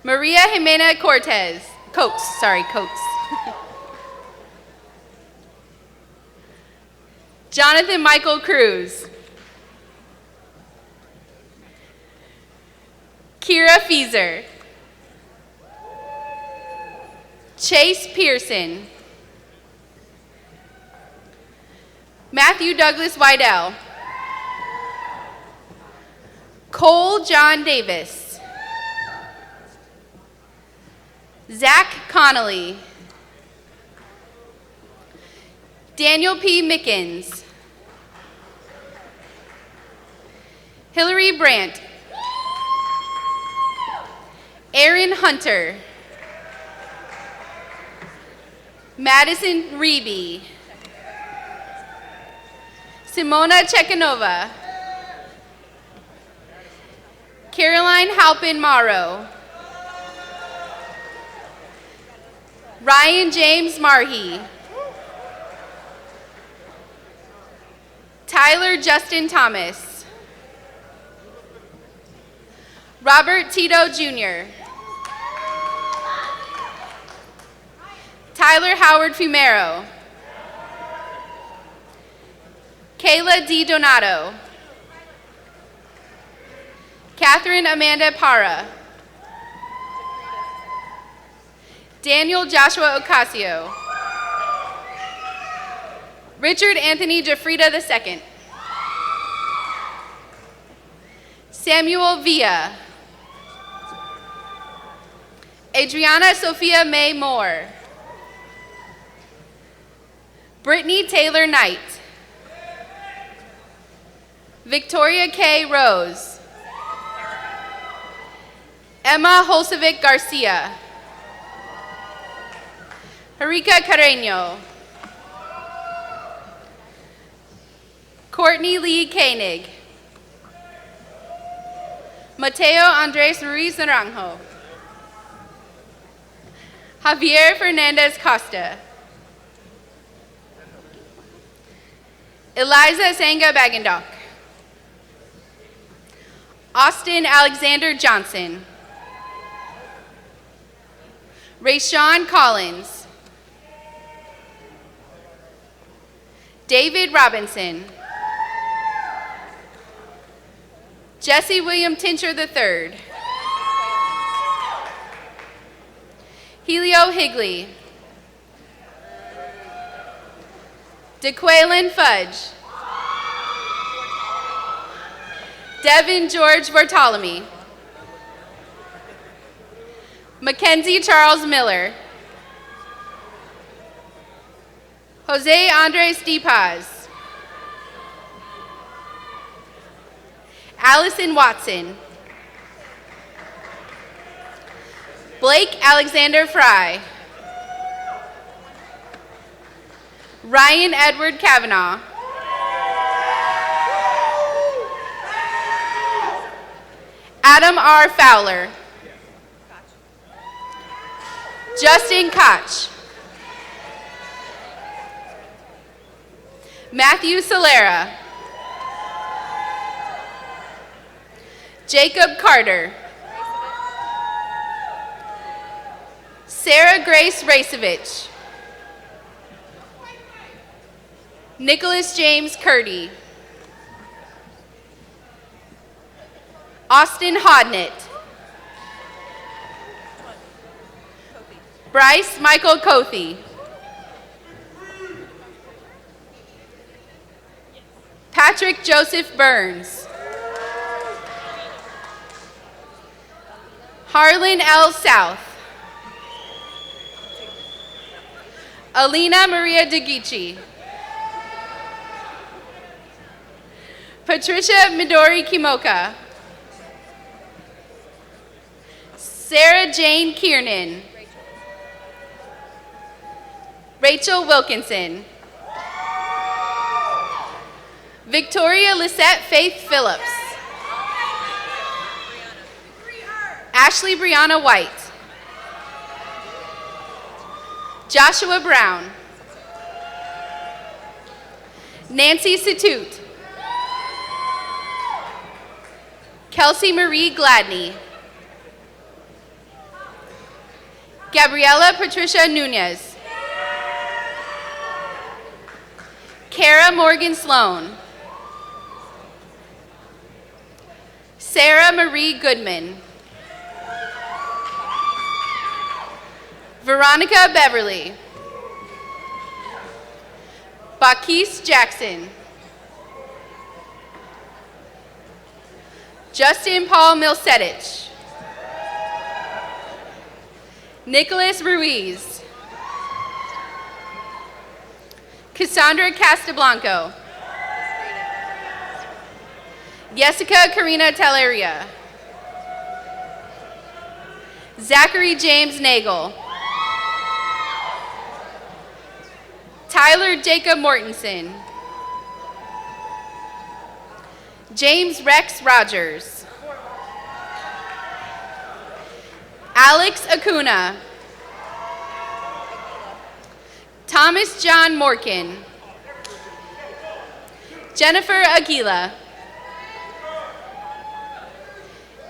Maria Jimena Coates. Jonathan Michael Cruz. Kira Feezer. Chase Pearson. Matthew Douglas Wydell. Cole John Davis. Zach Connolly. Daniel P. Mickens. Hillary Brandt. Aaron Hunter. Madison Reeby. Simona Chekanova. Caroline Halpin Morrow. Ryan James Marhee. Tyler Justin Thomas. Robert Tito Jr., Tyler Howard Fumero, Kayla D. Donato, Catherine Amanda Parra, Daniel Joshua Ocasio, Richard Anthony Jafrida II, Samuel Villa, Adriana Sophia May Moore, Brittany Taylor Knight, Victoria K. Rose, Emma Holsevic Garcia, Harika Carreño, Courtney Lee Koenig, Mateo Andres Ruiz Naranjo, Javier Fernandez Costa, Eliza Sanga Bagendock, Austin Alexander Johnson, Rayshawn Collins, David Robinson, Jesse William Tincher III, Helio Higley, DeQuaylen Fudge, Devin George Bartolome, Mackenzie Charles Miller, Jose Andres DePaz, Allison Watson, Blake Alexander Fry, Ryan Edward Kavanaugh, Adam R. Fowler, Justin Koch, Matthew Solera, Jacob Carter, Sarah Grace Racevich, Nicholas James Curdy, Austin Hodnett, Bryce Michael Cothy, Patrick Joseph Burns, Harlan L. South, Alina Maria DeGuici, Patricia Midori Kimoka, Sarah Jane Kiernan, Rachel Wilkinson, Victoria Lisette Faith Phillips, Ashley Brianna White, Joshua Brown, Nancy Satut, Kelsey Marie Gladney, Gabriela Patricia Nunez, Kara Morgan Sloan, Sarah Marie Goodman, Veronica Beverly, Bakis Jackson, Justin Paul Milsetich, Nicholas Ruiz, Cassandra Castablanco, Jessica Karina Telleria, Zachary James Nagel, Tyler Jacob Mortensen, James Rex Rogers, Alex Acuna, Thomas John Morkin, Jennifer Aguila,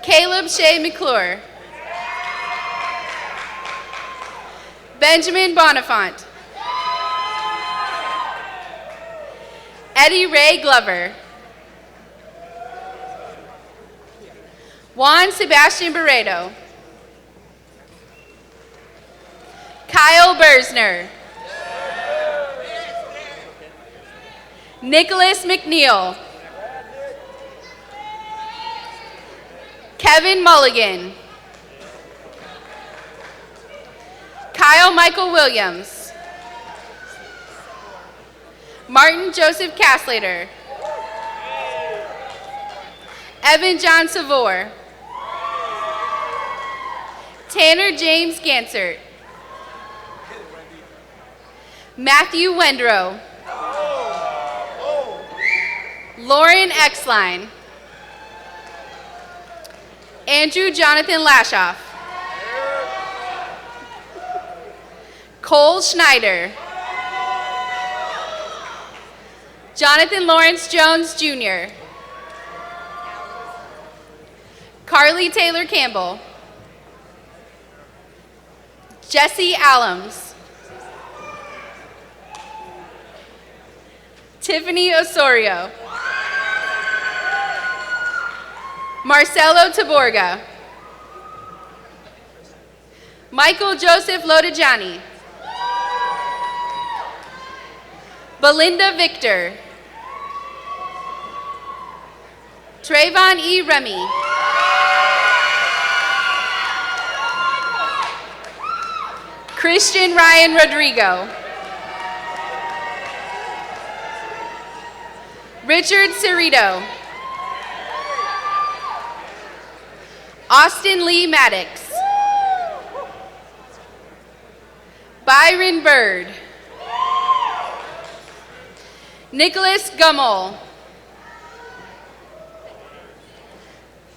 Caleb Shea McClure. Benjamin Bonifant. Eddie Ray Glover. Juan Sebastian Barreto. Kyle Bersner. Nicholas McNeil. Kevin Mulligan. Kyle Michael Williams. Martin Joseph Caslater. Evan John Savor. Tanner James Gansert. Matthew Wendrow. Lauren Exline. Andrew Jonathan Lashoff. Cole Schneider. Jonathan Lawrence Jones Jr. Carly Taylor Campbell. Jesse Allums. Tiffany Osorio. Marcelo Taborga. Michael Joseph Lodajani. Belinda Victor. Trayvon E. Remy. Christian Ryan Rodrigo. Richard Cerrito. Austin Lee Maddox. Byron Bird. Nicholas Gummel.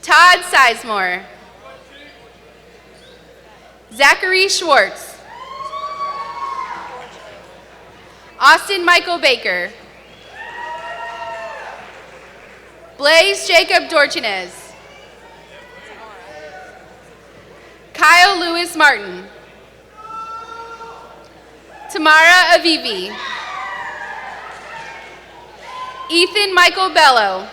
Todd Sizemore. Zachary Schwartz. Austin Michael Baker. Blaze Jacob Dorchinez. Kyle Lewis Martin. Tamara Avivi. Ethan Michael Bello.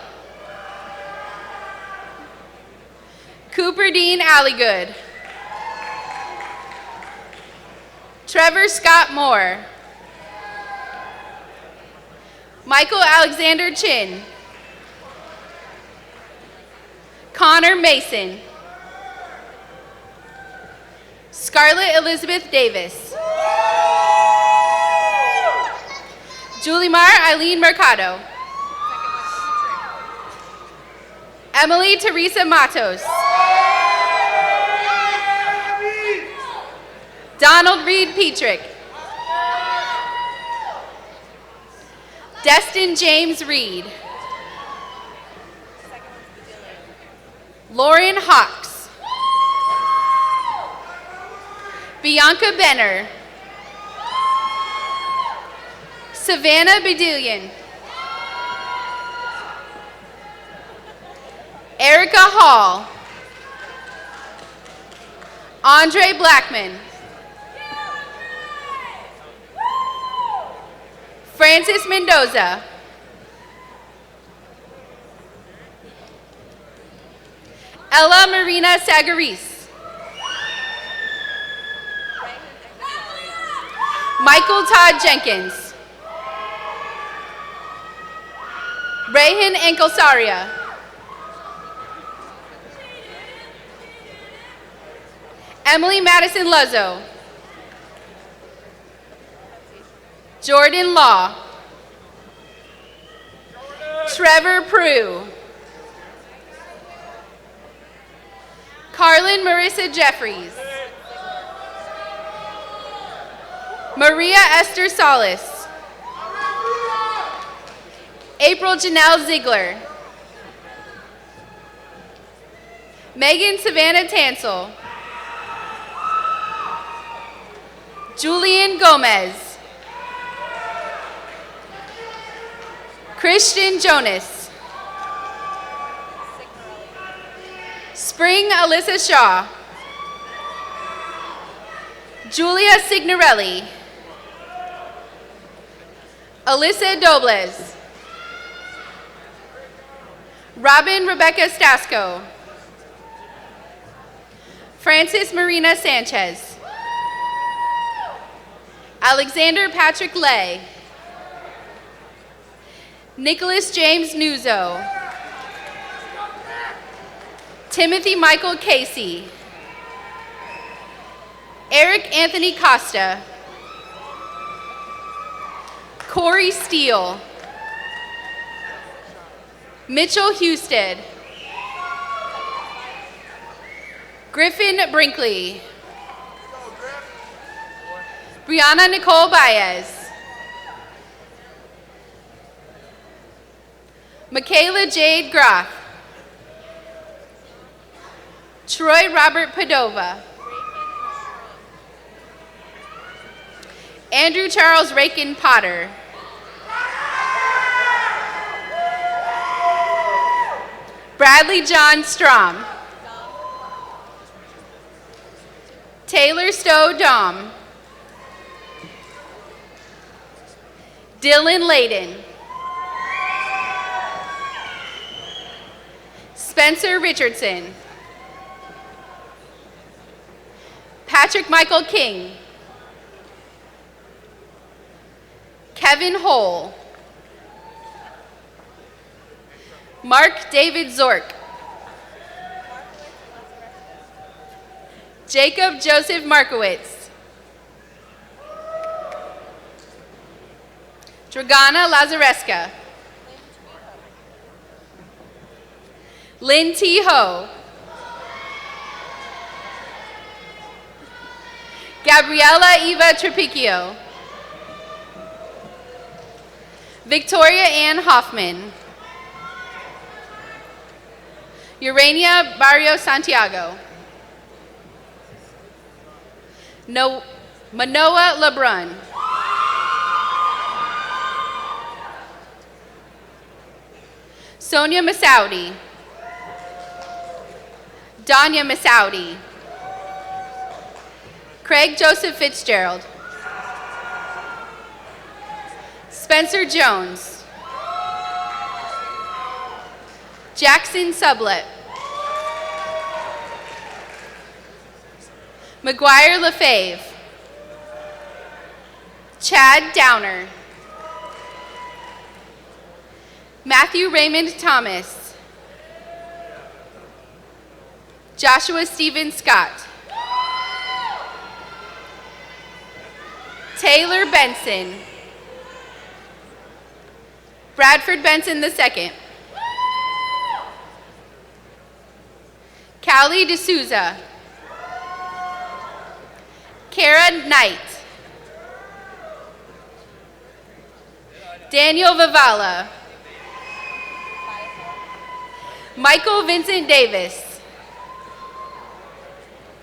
Cooper Dean Alligood. Trevor Scott Moore. Michael Alexander Chin. Connor Mason. Scarlett Elizabeth Davis. Julimar Eileen Mercado. Emily Teresa Matos. Donald Reed Petrick. Destin James Reed. Lauren Hawks. Bianca Benner. Savannah Bedillion. Erica Hall. Andre Blackman. Francis Mendoza. Ella Marina Sagaris. Michael Todd Jenkins. Rayhan Ankelsaria. Emily Madison Luzzo. Jordan Law. Trevor Prue. Carlin Marissa Jeffries. Maria Esther Solis. April Janelle Ziegler. Megan Savannah Tansel. Julian Gomez. Christian Jonas. Spring Alyssa Shaw. Julia Signorelli. Alyssa Dobles. Robin Rebecca Stasco. Francis Marina Sanchez. Alexander Patrick Lay. Nicholas James Nuzzo. Timothy Michael Casey. Eric Anthony Costa. Corey Steele. Mitchell Husted. Griffin Brinkley. Brianna Nicole Baez. Michaela Jade Groff. Troy Robert Padova. Andrew Charles Rakin Potter. Bradley John Strom. Taylor Stowe Dom. Dylan Layden. Spencer Richardson. Patrick Michael King. Kevin Hole. Mark David Zork. Jacob Joseph Markowitz. Dragana Lazareska. Lynn T. Ho. Gabriela Eva Trapicchio. Victoria Ann Hoffman. Urania Barrio Santiago. Manoa Lebrun. Sonia Masoudi. Danya Masoudi. Craig Joseph Fitzgerald. Spencer Jones. Jackson Sublett. McGuire LaFave. Chad Downer. Matthew Raymond Thomas. Joshua Stephen Scott. Taylor Benson. Bradford Benson II. Callie D'Souza. Kara Knight. Daniel Vivala. Michael Vincent Davis.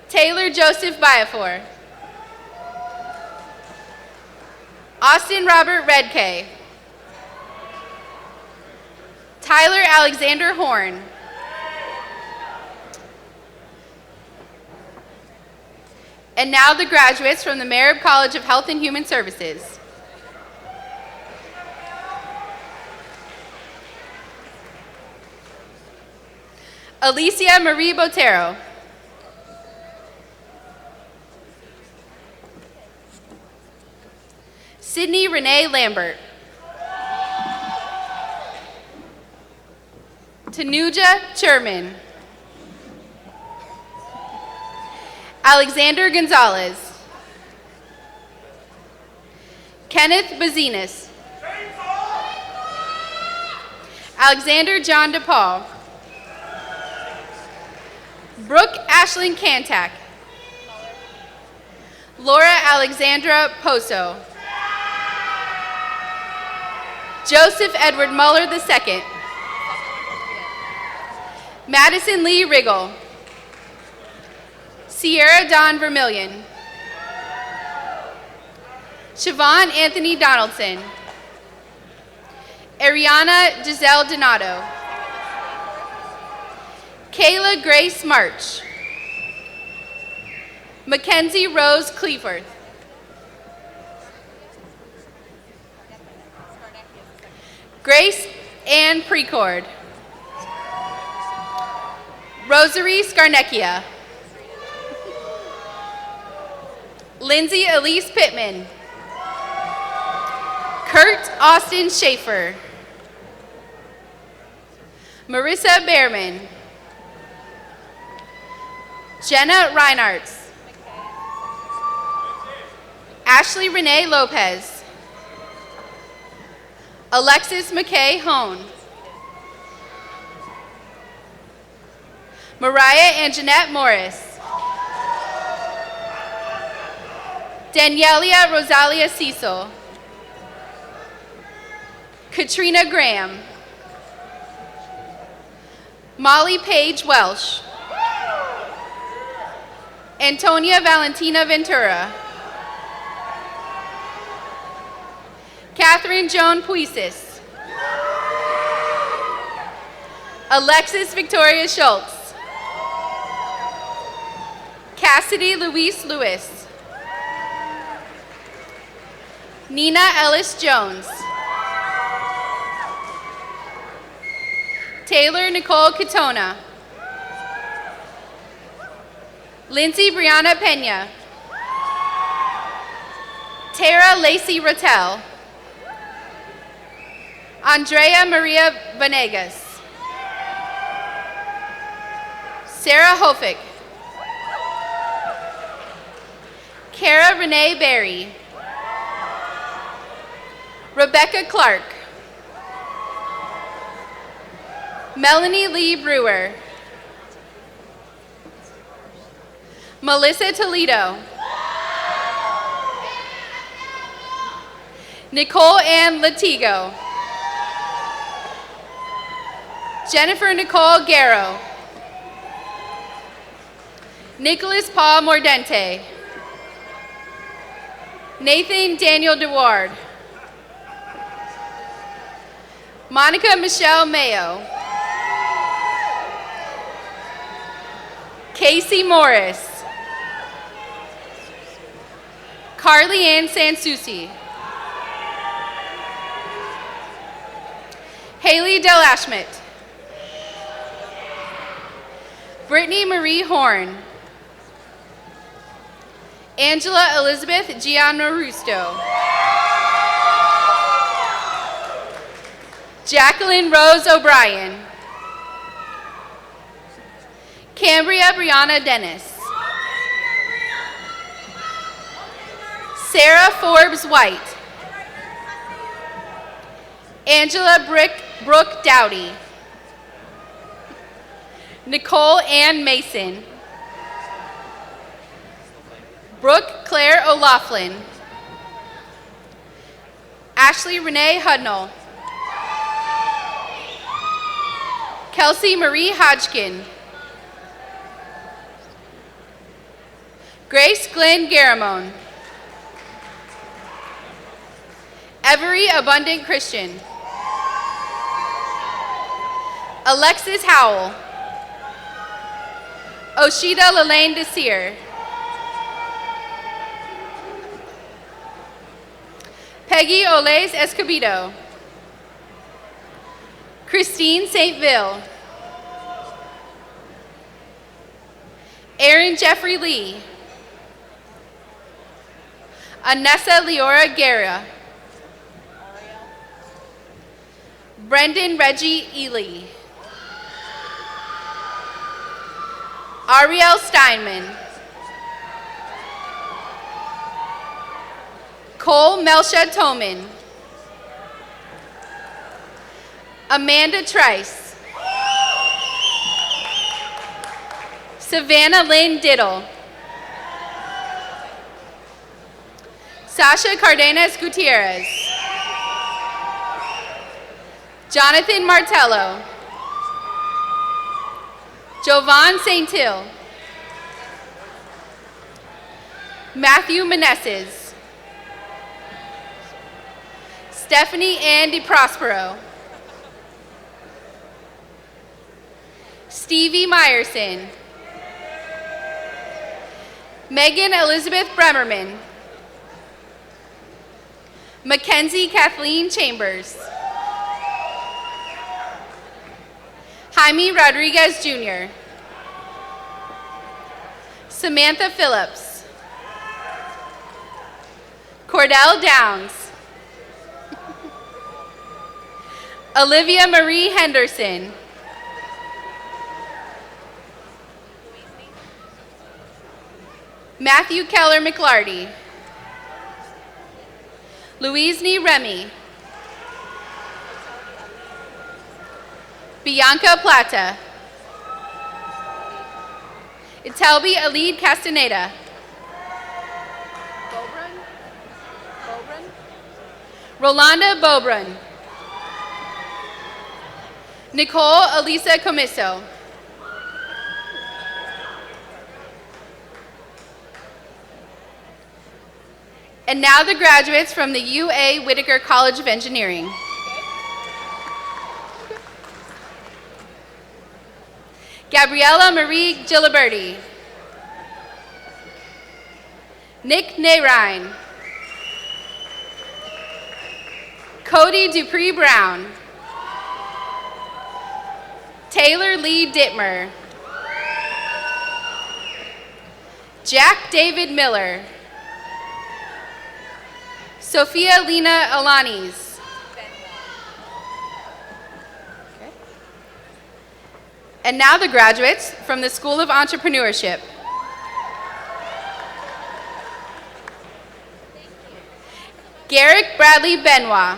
Taylor Joseph Biafor. Austin Robert Redkay. Tyler Alexander Horn. And now the graduates from the Marib College of Health and Human Services. Alicia Marie Botero. Sydney Renee Lambert. Tanuja Sherman. Alexander Gonzalez. Kenneth Bazinas. Alexander John DePaul. Brooke Ashlyn Kantak. Laura Alexandra Poso. Joseph Edward Muller II. Madison Lee Riggle. Sierra Dawn Vermillion. Siobhan Anthony Donaldson. Ariana Giselle Donato. Kayla Grace March. Mackenzie Rose Cleaforth. Grace Ann Precord. Rosary Scarnecchia. Lindsay Elise Pittman. Kurt Austin Schaefer. Marissa Behrman. Jenna Reinarts. Ashley Renee Lopez. Alexis McKay Hone. Mariah and Jeanette Morris. Danielia Rosalia Cecil. Katrina Graham. Molly Page Welsh. Antonia Valentina Ventura. Catherine Joan Puisis. Alexis Victoria Schultz. Cassidy Louise Lewis. Nina Ellis Jones. Taylor Nicole Katona. Lindsay Brianna Pena. Tara Lacey Rattel. Andrea Maria Vanegas. Sarah Hofick. Kara Renee Berry. Rebecca Clark. Melanie Lee Brewer. Melissa Toledo. Nicole Ann Latigo. Jennifer Nicole Garrow. Nicholas Paul Mordente. Nathan Daniel DeWard. Monica Michelle Mayo. Casey Morris. Carly Ann Sansucci. Haley Delashmit. Brittany Marie Horn. Angela Elizabeth Giannarusto. Jacqueline Rose O'Brien. Cambria Brianna Dennis. Sarah Forbes White. Angela Brooke Dowdy. Nicole Ann Mason. Brooke Claire O'Laughlin. Ashley Renee Hudnall. Kelsey Marie Hodgkin. Grace Glenn Garamone. Every Abundant Christian. Alexis Howell. Oshida Lelaine Desir. Peggy Olays Escobedo. Christine Saintville. Aaron Jeffrey Lee. Anessa Leora Guerra. Brendan Reggie Ely. Ariel Steinman. Cole Melsha Toman. Amanda Trice. Savannah Lynn Diddle. Sasha Cardenas Gutierrez. Jonathan Martello. Jovan St. Hill. Matthew Meneses. Stephanie Ann DiProspero. Stevie Meyerson. Megan Elizabeth Bremerman. Mackenzie Kathleen Chambers. Jaime Rodriguez Jr. Samantha Phillips. Cordell Downs. Olivia Marie Henderson. Matthew Keller McLarty. Louise Nee Remy. Bianca Plata. Itelby Alid Castaneda. Rolanda Bobrun. Nicole Elisa Comiso. And now the graduates from the UA Whitaker College of Engineering. Gabriella Marie Giliberti. Nick Nayrine. Cody Dupree Brown. Taylor Lee Dittmer. Jack David Miller. Sophia Lena Alanis. Okay. And now the graduates from the School of Entrepreneurship. Garrick Bradley Benoit.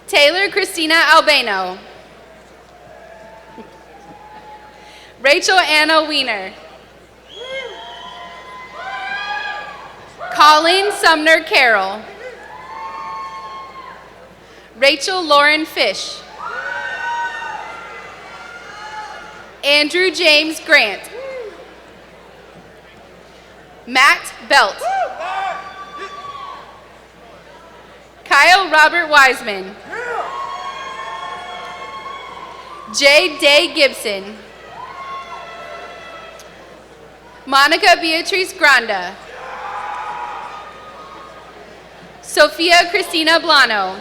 Taylor Christina Albano. Rachel Anna Wiener. Colleen Sumner Carroll. Rachel Lauren Fish. Andrew James Grant. Matt Belt. Kyle Robert Wiseman. Jay Day Gibson. Monica Beatrice Granda. Sophia Christina Blano.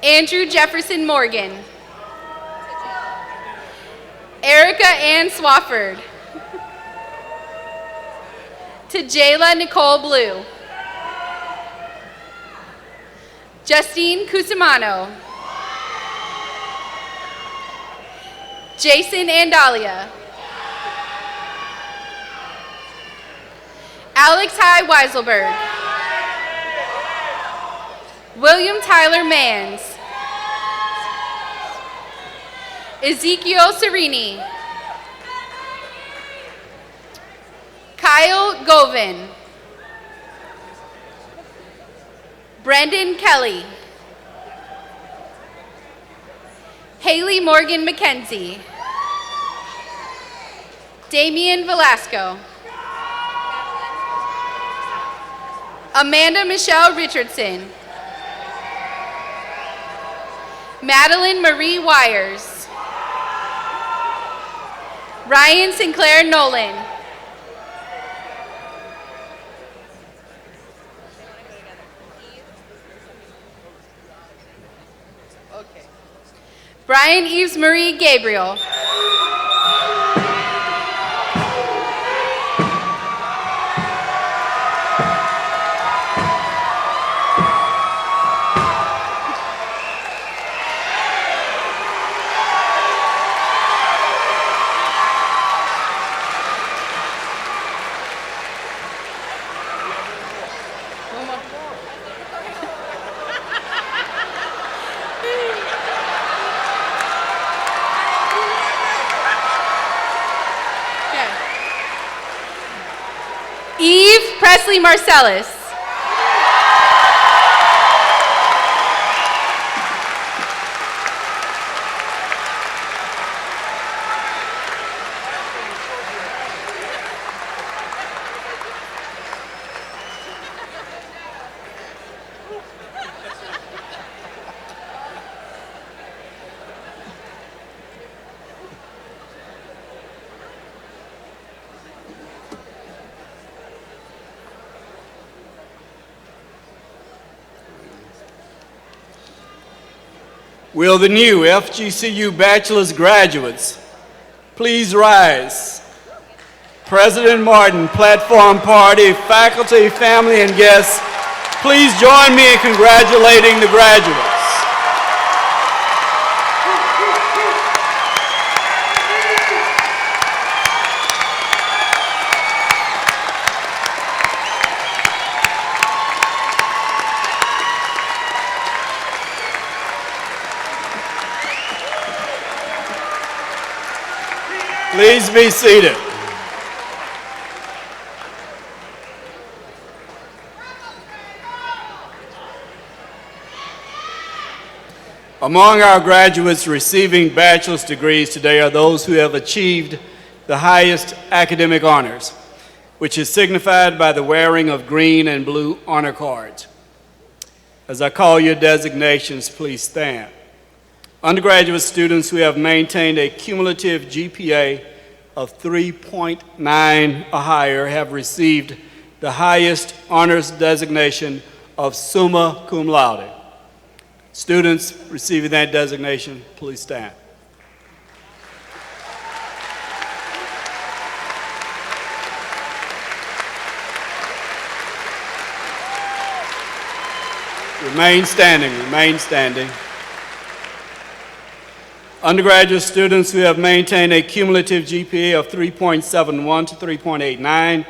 Andrew Jefferson Morgan. Erica Ann Swafford. Tajayla Nicole Blue. Justine Cusimano. Jason Andalia. Alex Hy Weiselberg. William Tyler Manns. Ezekiel Serini. Kyle Govin. Brendan Kelly. Haley Morgan McKenzie. Damian Velasco. Amanda Michelle Richardson. Madeline Marie Wires. Ryan Sinclair Nolan. Brian Eves Marie Gabriel. Eve Presley Marcellus. Will the new FGCU bachelor's graduates please rise? President Martin, Platform Party, faculty, family, and guests, please join me in congratulating the graduates. Please be seated. Among our graduates receiving bachelor's degrees today are those who have achieved the highest academic honors, which is signified by the wearing of green and blue honor cards. As I call your designations, please stand. Undergraduate students who have maintained a cumulative GPA of 3.9 or higher have received the highest honors designation of summa cum laude. Students receiving that designation, please stand. Remain standing, remain standing. Undergraduate students who have maintained a cumulative GPA of 3.71 to 3.89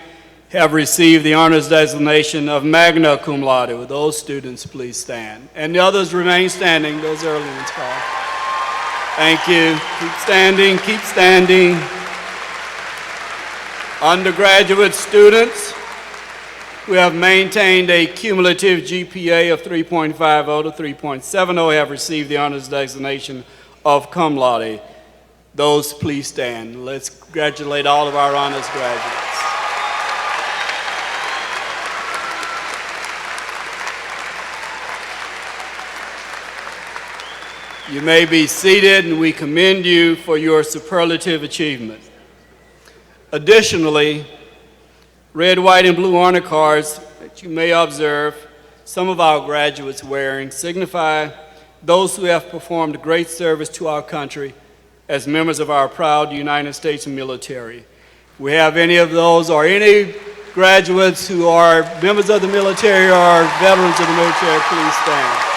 have received the honors designation of magna cum laude. Will those students please stand? And the others remain standing, those early ones called. Thank you. Keep standing, keep standing. Undergraduate students who have maintained a cumulative GPA of 3.50 to 3.70 have received the honors designation of cum laude. Those please stand. Let's congratulate all of our honors graduates. You may be seated, and we commend you for your superlative achievement. Additionally, red, white, and blue honor cards that you may observe some of our graduates wearing signify those who have performed great service to our country as members of our proud United States military. If we have any of those or any graduates who are members of the military or veterans of the military, please stand.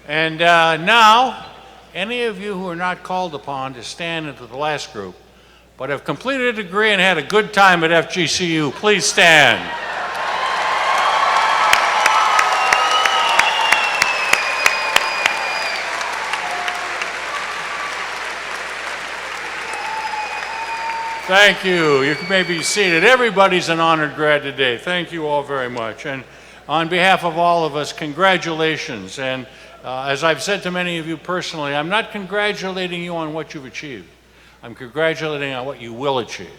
And now, any of you who are not called upon to stand into the last group, but have completed a degree and had a good time at FGCU, please stand. Thank you. You may be seated. Everybody's an honored grad today. Thank you all very much. And on behalf of all of us, congratulations. And as I've said to many of you personally, I'm not congratulating you on what you've achieved. I'm congratulating on what you will achieve.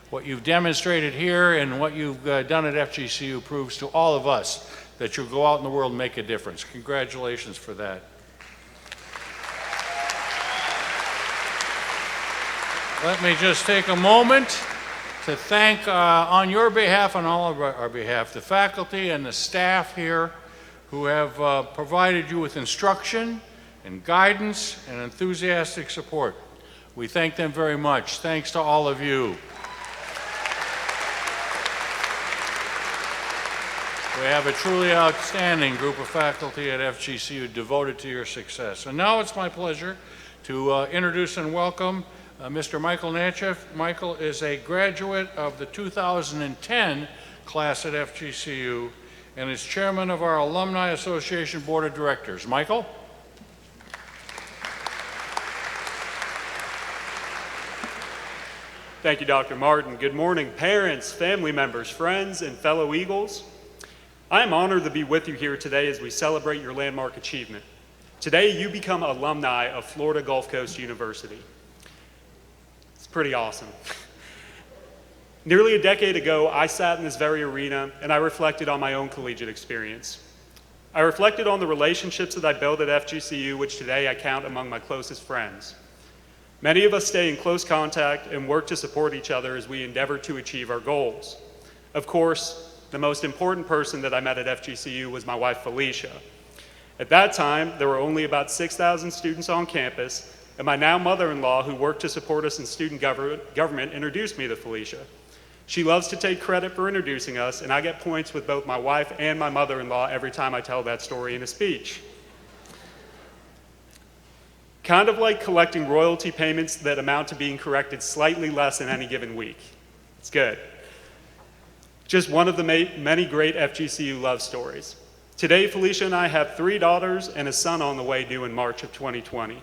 What you've demonstrated here and what you've done at FGCU proves to all of us that you'll go out in the world and make a difference. Congratulations for that. Let me just take a moment to thank, on your behalf and all of our behalf, the faculty and the staff here who have provided you with instruction and guidance and enthusiastic support. We thank them very much. Thanks to all of you. We have a truly outstanding group of faculty at FGCU devoted to your success. And now it's my pleasure to introduce and welcome Mr. Michael Natcheff. Michael is a graduate of the 2010 class at FGCU and is chairman of our Alumni Association Board of Directors. Michael? Thank you, Dr. Martin. Good morning, parents, family members, friends, and fellow Eagles. I am honored to be with you here today as we celebrate your landmark achievement. Today, you become alumni of Florida Gulf Coast University. It's pretty awesome. Nearly a decade ago, I sat in this very arena and I reflected on my own collegiate experience. I reflected on the relationships that I built at FGCU, which today I count among my closest friends. Many of us stay in close contact and work to support each other as we endeavor to achieve our goals. Of course, the most important person that I met at FGCU was my wife, Felicia. At that time, there were only about 6,000 students on campus, and my now mother-in-law, who worked to support us in student government, introduced me to Felicia. She loves to take credit for introducing us, and I get points with both my wife and my mother-in-law every time I tell that story in a speech. Kind of like collecting royalty payments that amount to being corrected slightly less in any given week. It's good. Just one of the many great FGCU love stories. Today, Felicia and I have 3 daughters and a son on the way due in March of 2020.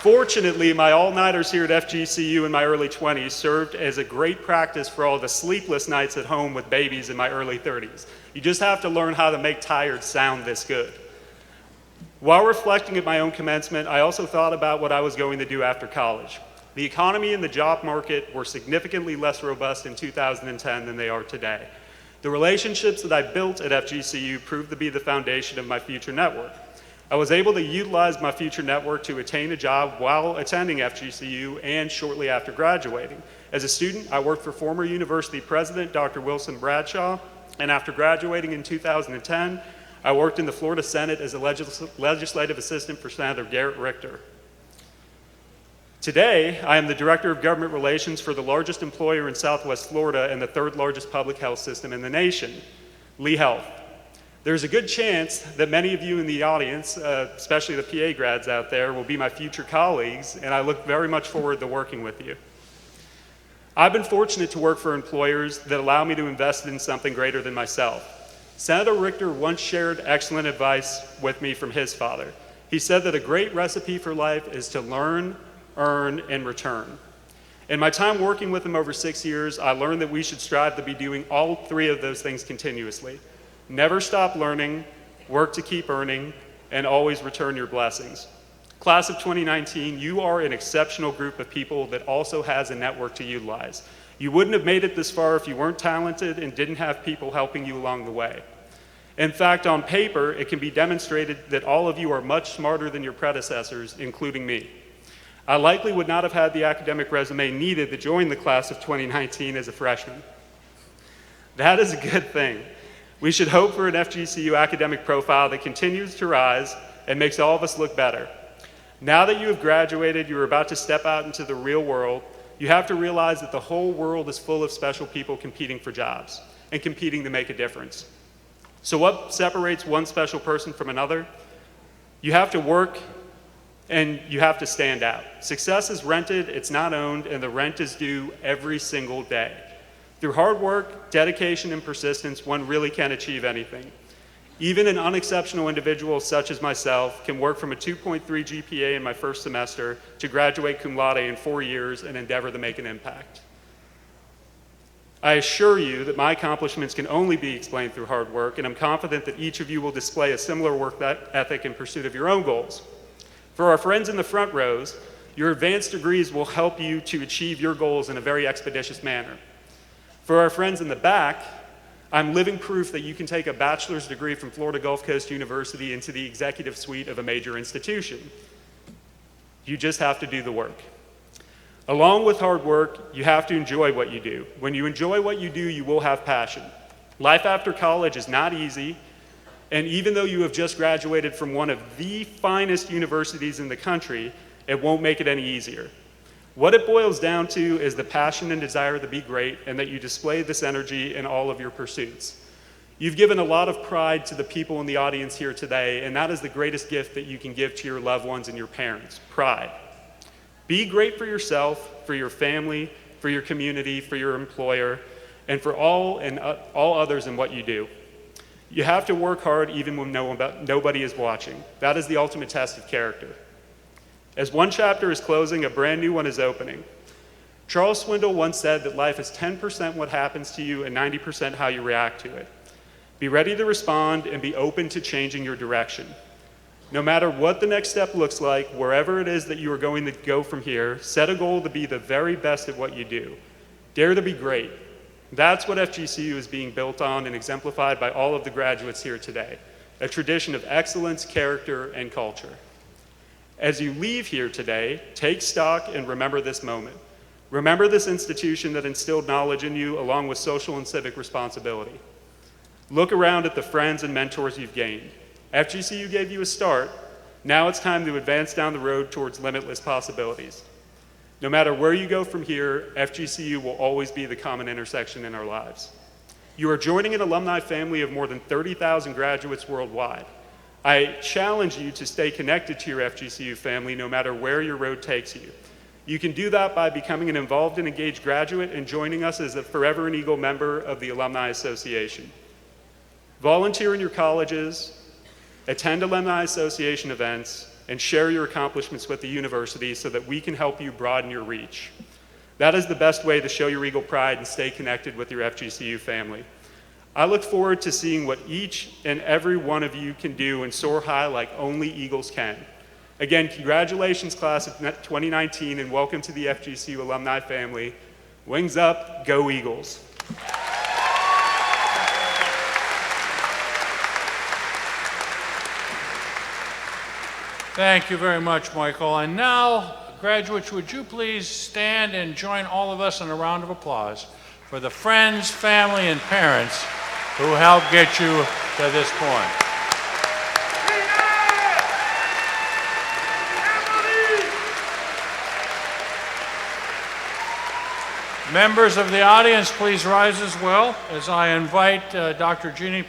Fortunately, my all-nighters here at FGCU in my early 20s served as a great practice for all the sleepless nights at home with babies in my early 30s. You just have to learn how to make tired sound this good. While reflecting at my own commencement, I also thought about what I was going to do after college. The economy and the job market were significantly less robust in 2010 than they are today. The relationships that I built at FGCU proved to be the foundation of my future network. I was able to utilize my future network to attain a job while attending FGCU and shortly after graduating. As a student, I worked for former university president Dr. Wilson Bradshaw, and after graduating in 2010, I worked in the Florida Senate as a legislative assistant for Senator Garrett Richter. Today, I am the Director of Government Relations for the largest employer in Southwest Florida and the 3rd largest public health system in the nation, Lee Health. There's a good chance that many of you in the audience, especially the PA grads out there, will be my future colleagues, and I look very much forward to working with you. I've been fortunate to work for employers that allow me to invest in something greater than myself. Senator Richter once shared excellent advice with me from his father. He said that a great recipe for life is to learn, earn, and return. In my time working with him over 6 years, I learned that we should strive to be doing all 3 of those things continuously. Never stop learning, work to keep earning, and always return your blessings. Class of 2019, you are an exceptional group of people that also has a network to utilize. You wouldn't have made it this far if you weren't talented and didn't have people helping you along the way. In fact, on paper, it can be demonstrated that all of you are much smarter than your predecessors, including me. I likely would not have had the academic resume needed to join the class of 2019 as a freshman. That is a good thing. We should hope for an FGCU academic profile that continues to rise and makes all of us look better. Now that you have graduated, you are about to step out into the real world. You have to realize that the whole world is full of special people competing for jobs and competing to make a difference. So what separates one special person from another? You have to work and you have to stand out. Success is rented, it's not owned, and the rent is due every single day. Through hard work, dedication, and persistence, one really can achieve anything. Even an unexceptional individual such as myself can work from a 2.3 GPA in my first semester to graduate cum laude in 4 years and endeavor to make an impact. I assure you that my accomplishments can only be explained through hard work, and I'm confident that each of you will display a similar work ethic in pursuit of your own goals. For our friends in the front rows, your advanced degrees will help you to achieve your goals in a very expeditious manner. For our friends in the back, I'm living proof that you can take a bachelor's degree from Florida Gulf Coast University into the executive suite of a major institution. You just have to do the work. Along with hard work, you have to enjoy what you do. When you enjoy what you do, you will have passion. Life after college is not easy, and even though you have just graduated from one of the finest universities in the country, it won't make it any easier. What it boils down to is the passion and desire to be great, and that you display this energy in all of your pursuits. You've given a lot of pride to the people in the audience here today, and that is the greatest gift that you can give to your loved ones and your parents, pride. Be great for yourself, for your family, for your community, for your employer, and for all others in what you do. You have to work hard even when nobody is watching. That is the ultimate test of character. As one chapter is closing, a brand new one is opening. Charles Swindoll once said that life is 10% what happens to you and 90% how you react to it. Be ready to respond and be open to changing your direction. No matter what the next step looks like, wherever it is that you are going to go from here, set a goal to be the very best at what you do. Dare to be great. That's what FGCU is being built on and exemplified by all of the graduates here today, a tradition of excellence, character, and culture. As you leave here today, take stock and remember this moment. Remember this institution that instilled knowledge in you along with social and civic responsibility. Look around at the friends and mentors you've gained. FGCU gave you a start. Now it's time to advance down the road towards limitless possibilities. No matter where you go from here, FGCU will always be the common intersection in our lives. You are joining an alumni family of more than 30,000 graduates worldwide. I challenge you to stay connected to your FGCU family no matter where your road takes you. You can do that by becoming an involved and engaged graduate and joining us as a Forever and Eagle member of the Alumni Association. Volunteer in your colleges, attend Alumni Association events, and share your accomplishments with the university so that we can help you broaden your reach. That is the best way to show your Eagle pride and stay connected with your FGCU family. I look forward to seeing what each and every one of you can do and soar high like only Eagles can. Again, congratulations, class of 2019, and welcome to the FGCU alumni family. Wings up, go Eagles. Thank you very much, Michael. And now, graduates, would you please stand and join all of us in a round of applause for the friends, family, and parents who helped get you to this point. Members of the audience, please rise as well as I invite Dr. Jeannie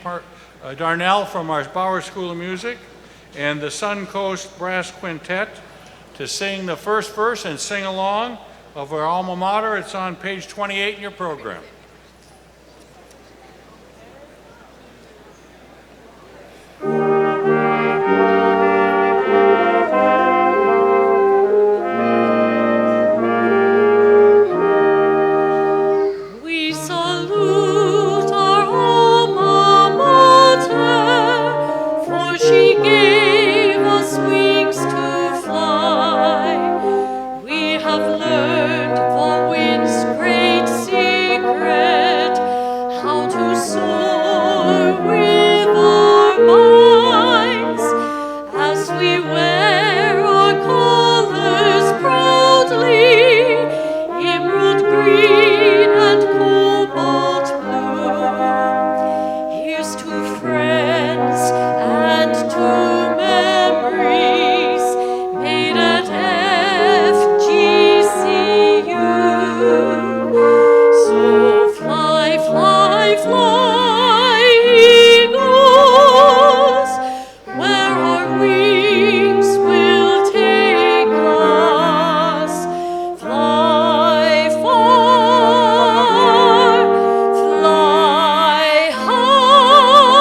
Darnell from our Bauer School of Music and the Suncoast Brass Quintet to sing the first verse and sing along of our alma mater. It's on page 28 in your program. We salute our alma mater, for she gave us wings to fly. We have learned the wind's great secret, how to soar with our minds, as we wear our colors proudly, emerald green and cobalt blue. Here's to friends and to memories made at FGCU. So fly, fly, fly, eagles, where our wings will take us. Fly far, fly high,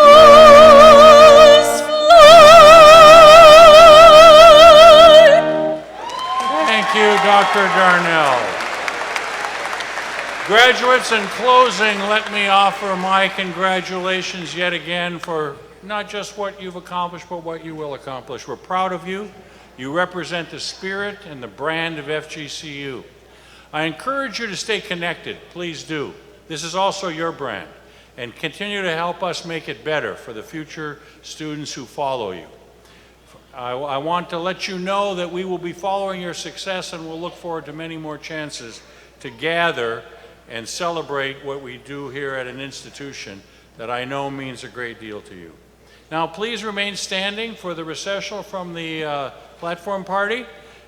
eagles fly. Thank you, Dr. Darnell. Graduates, in closing, let me offer my congratulations yet again for not just what you've accomplished, but what you will accomplish. We're proud of you. You represent the spirit and the brand of FGCU. I encourage you to stay connected. Please do. This is also your brand, and continue to help us make it better for the future students who follow you. I want to let you know that we will be following your success, and we'll look forward to many more chances to gather and celebrate what we do here at an institution that I know means a great deal to you. Now, please remain standing for the recessional from the platform party.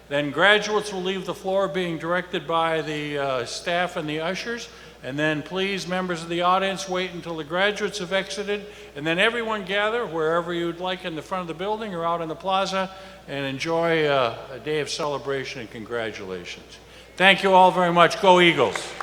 Then graduates will leave the floor being directed by the staff and the ushers. And then please, members of the audience, wait until the graduates have exited. And then everyone gather wherever you'd like in the front of the building or out in the plaza and enjoy a day of celebration and congratulations. Thank you all very much. Go Eagles.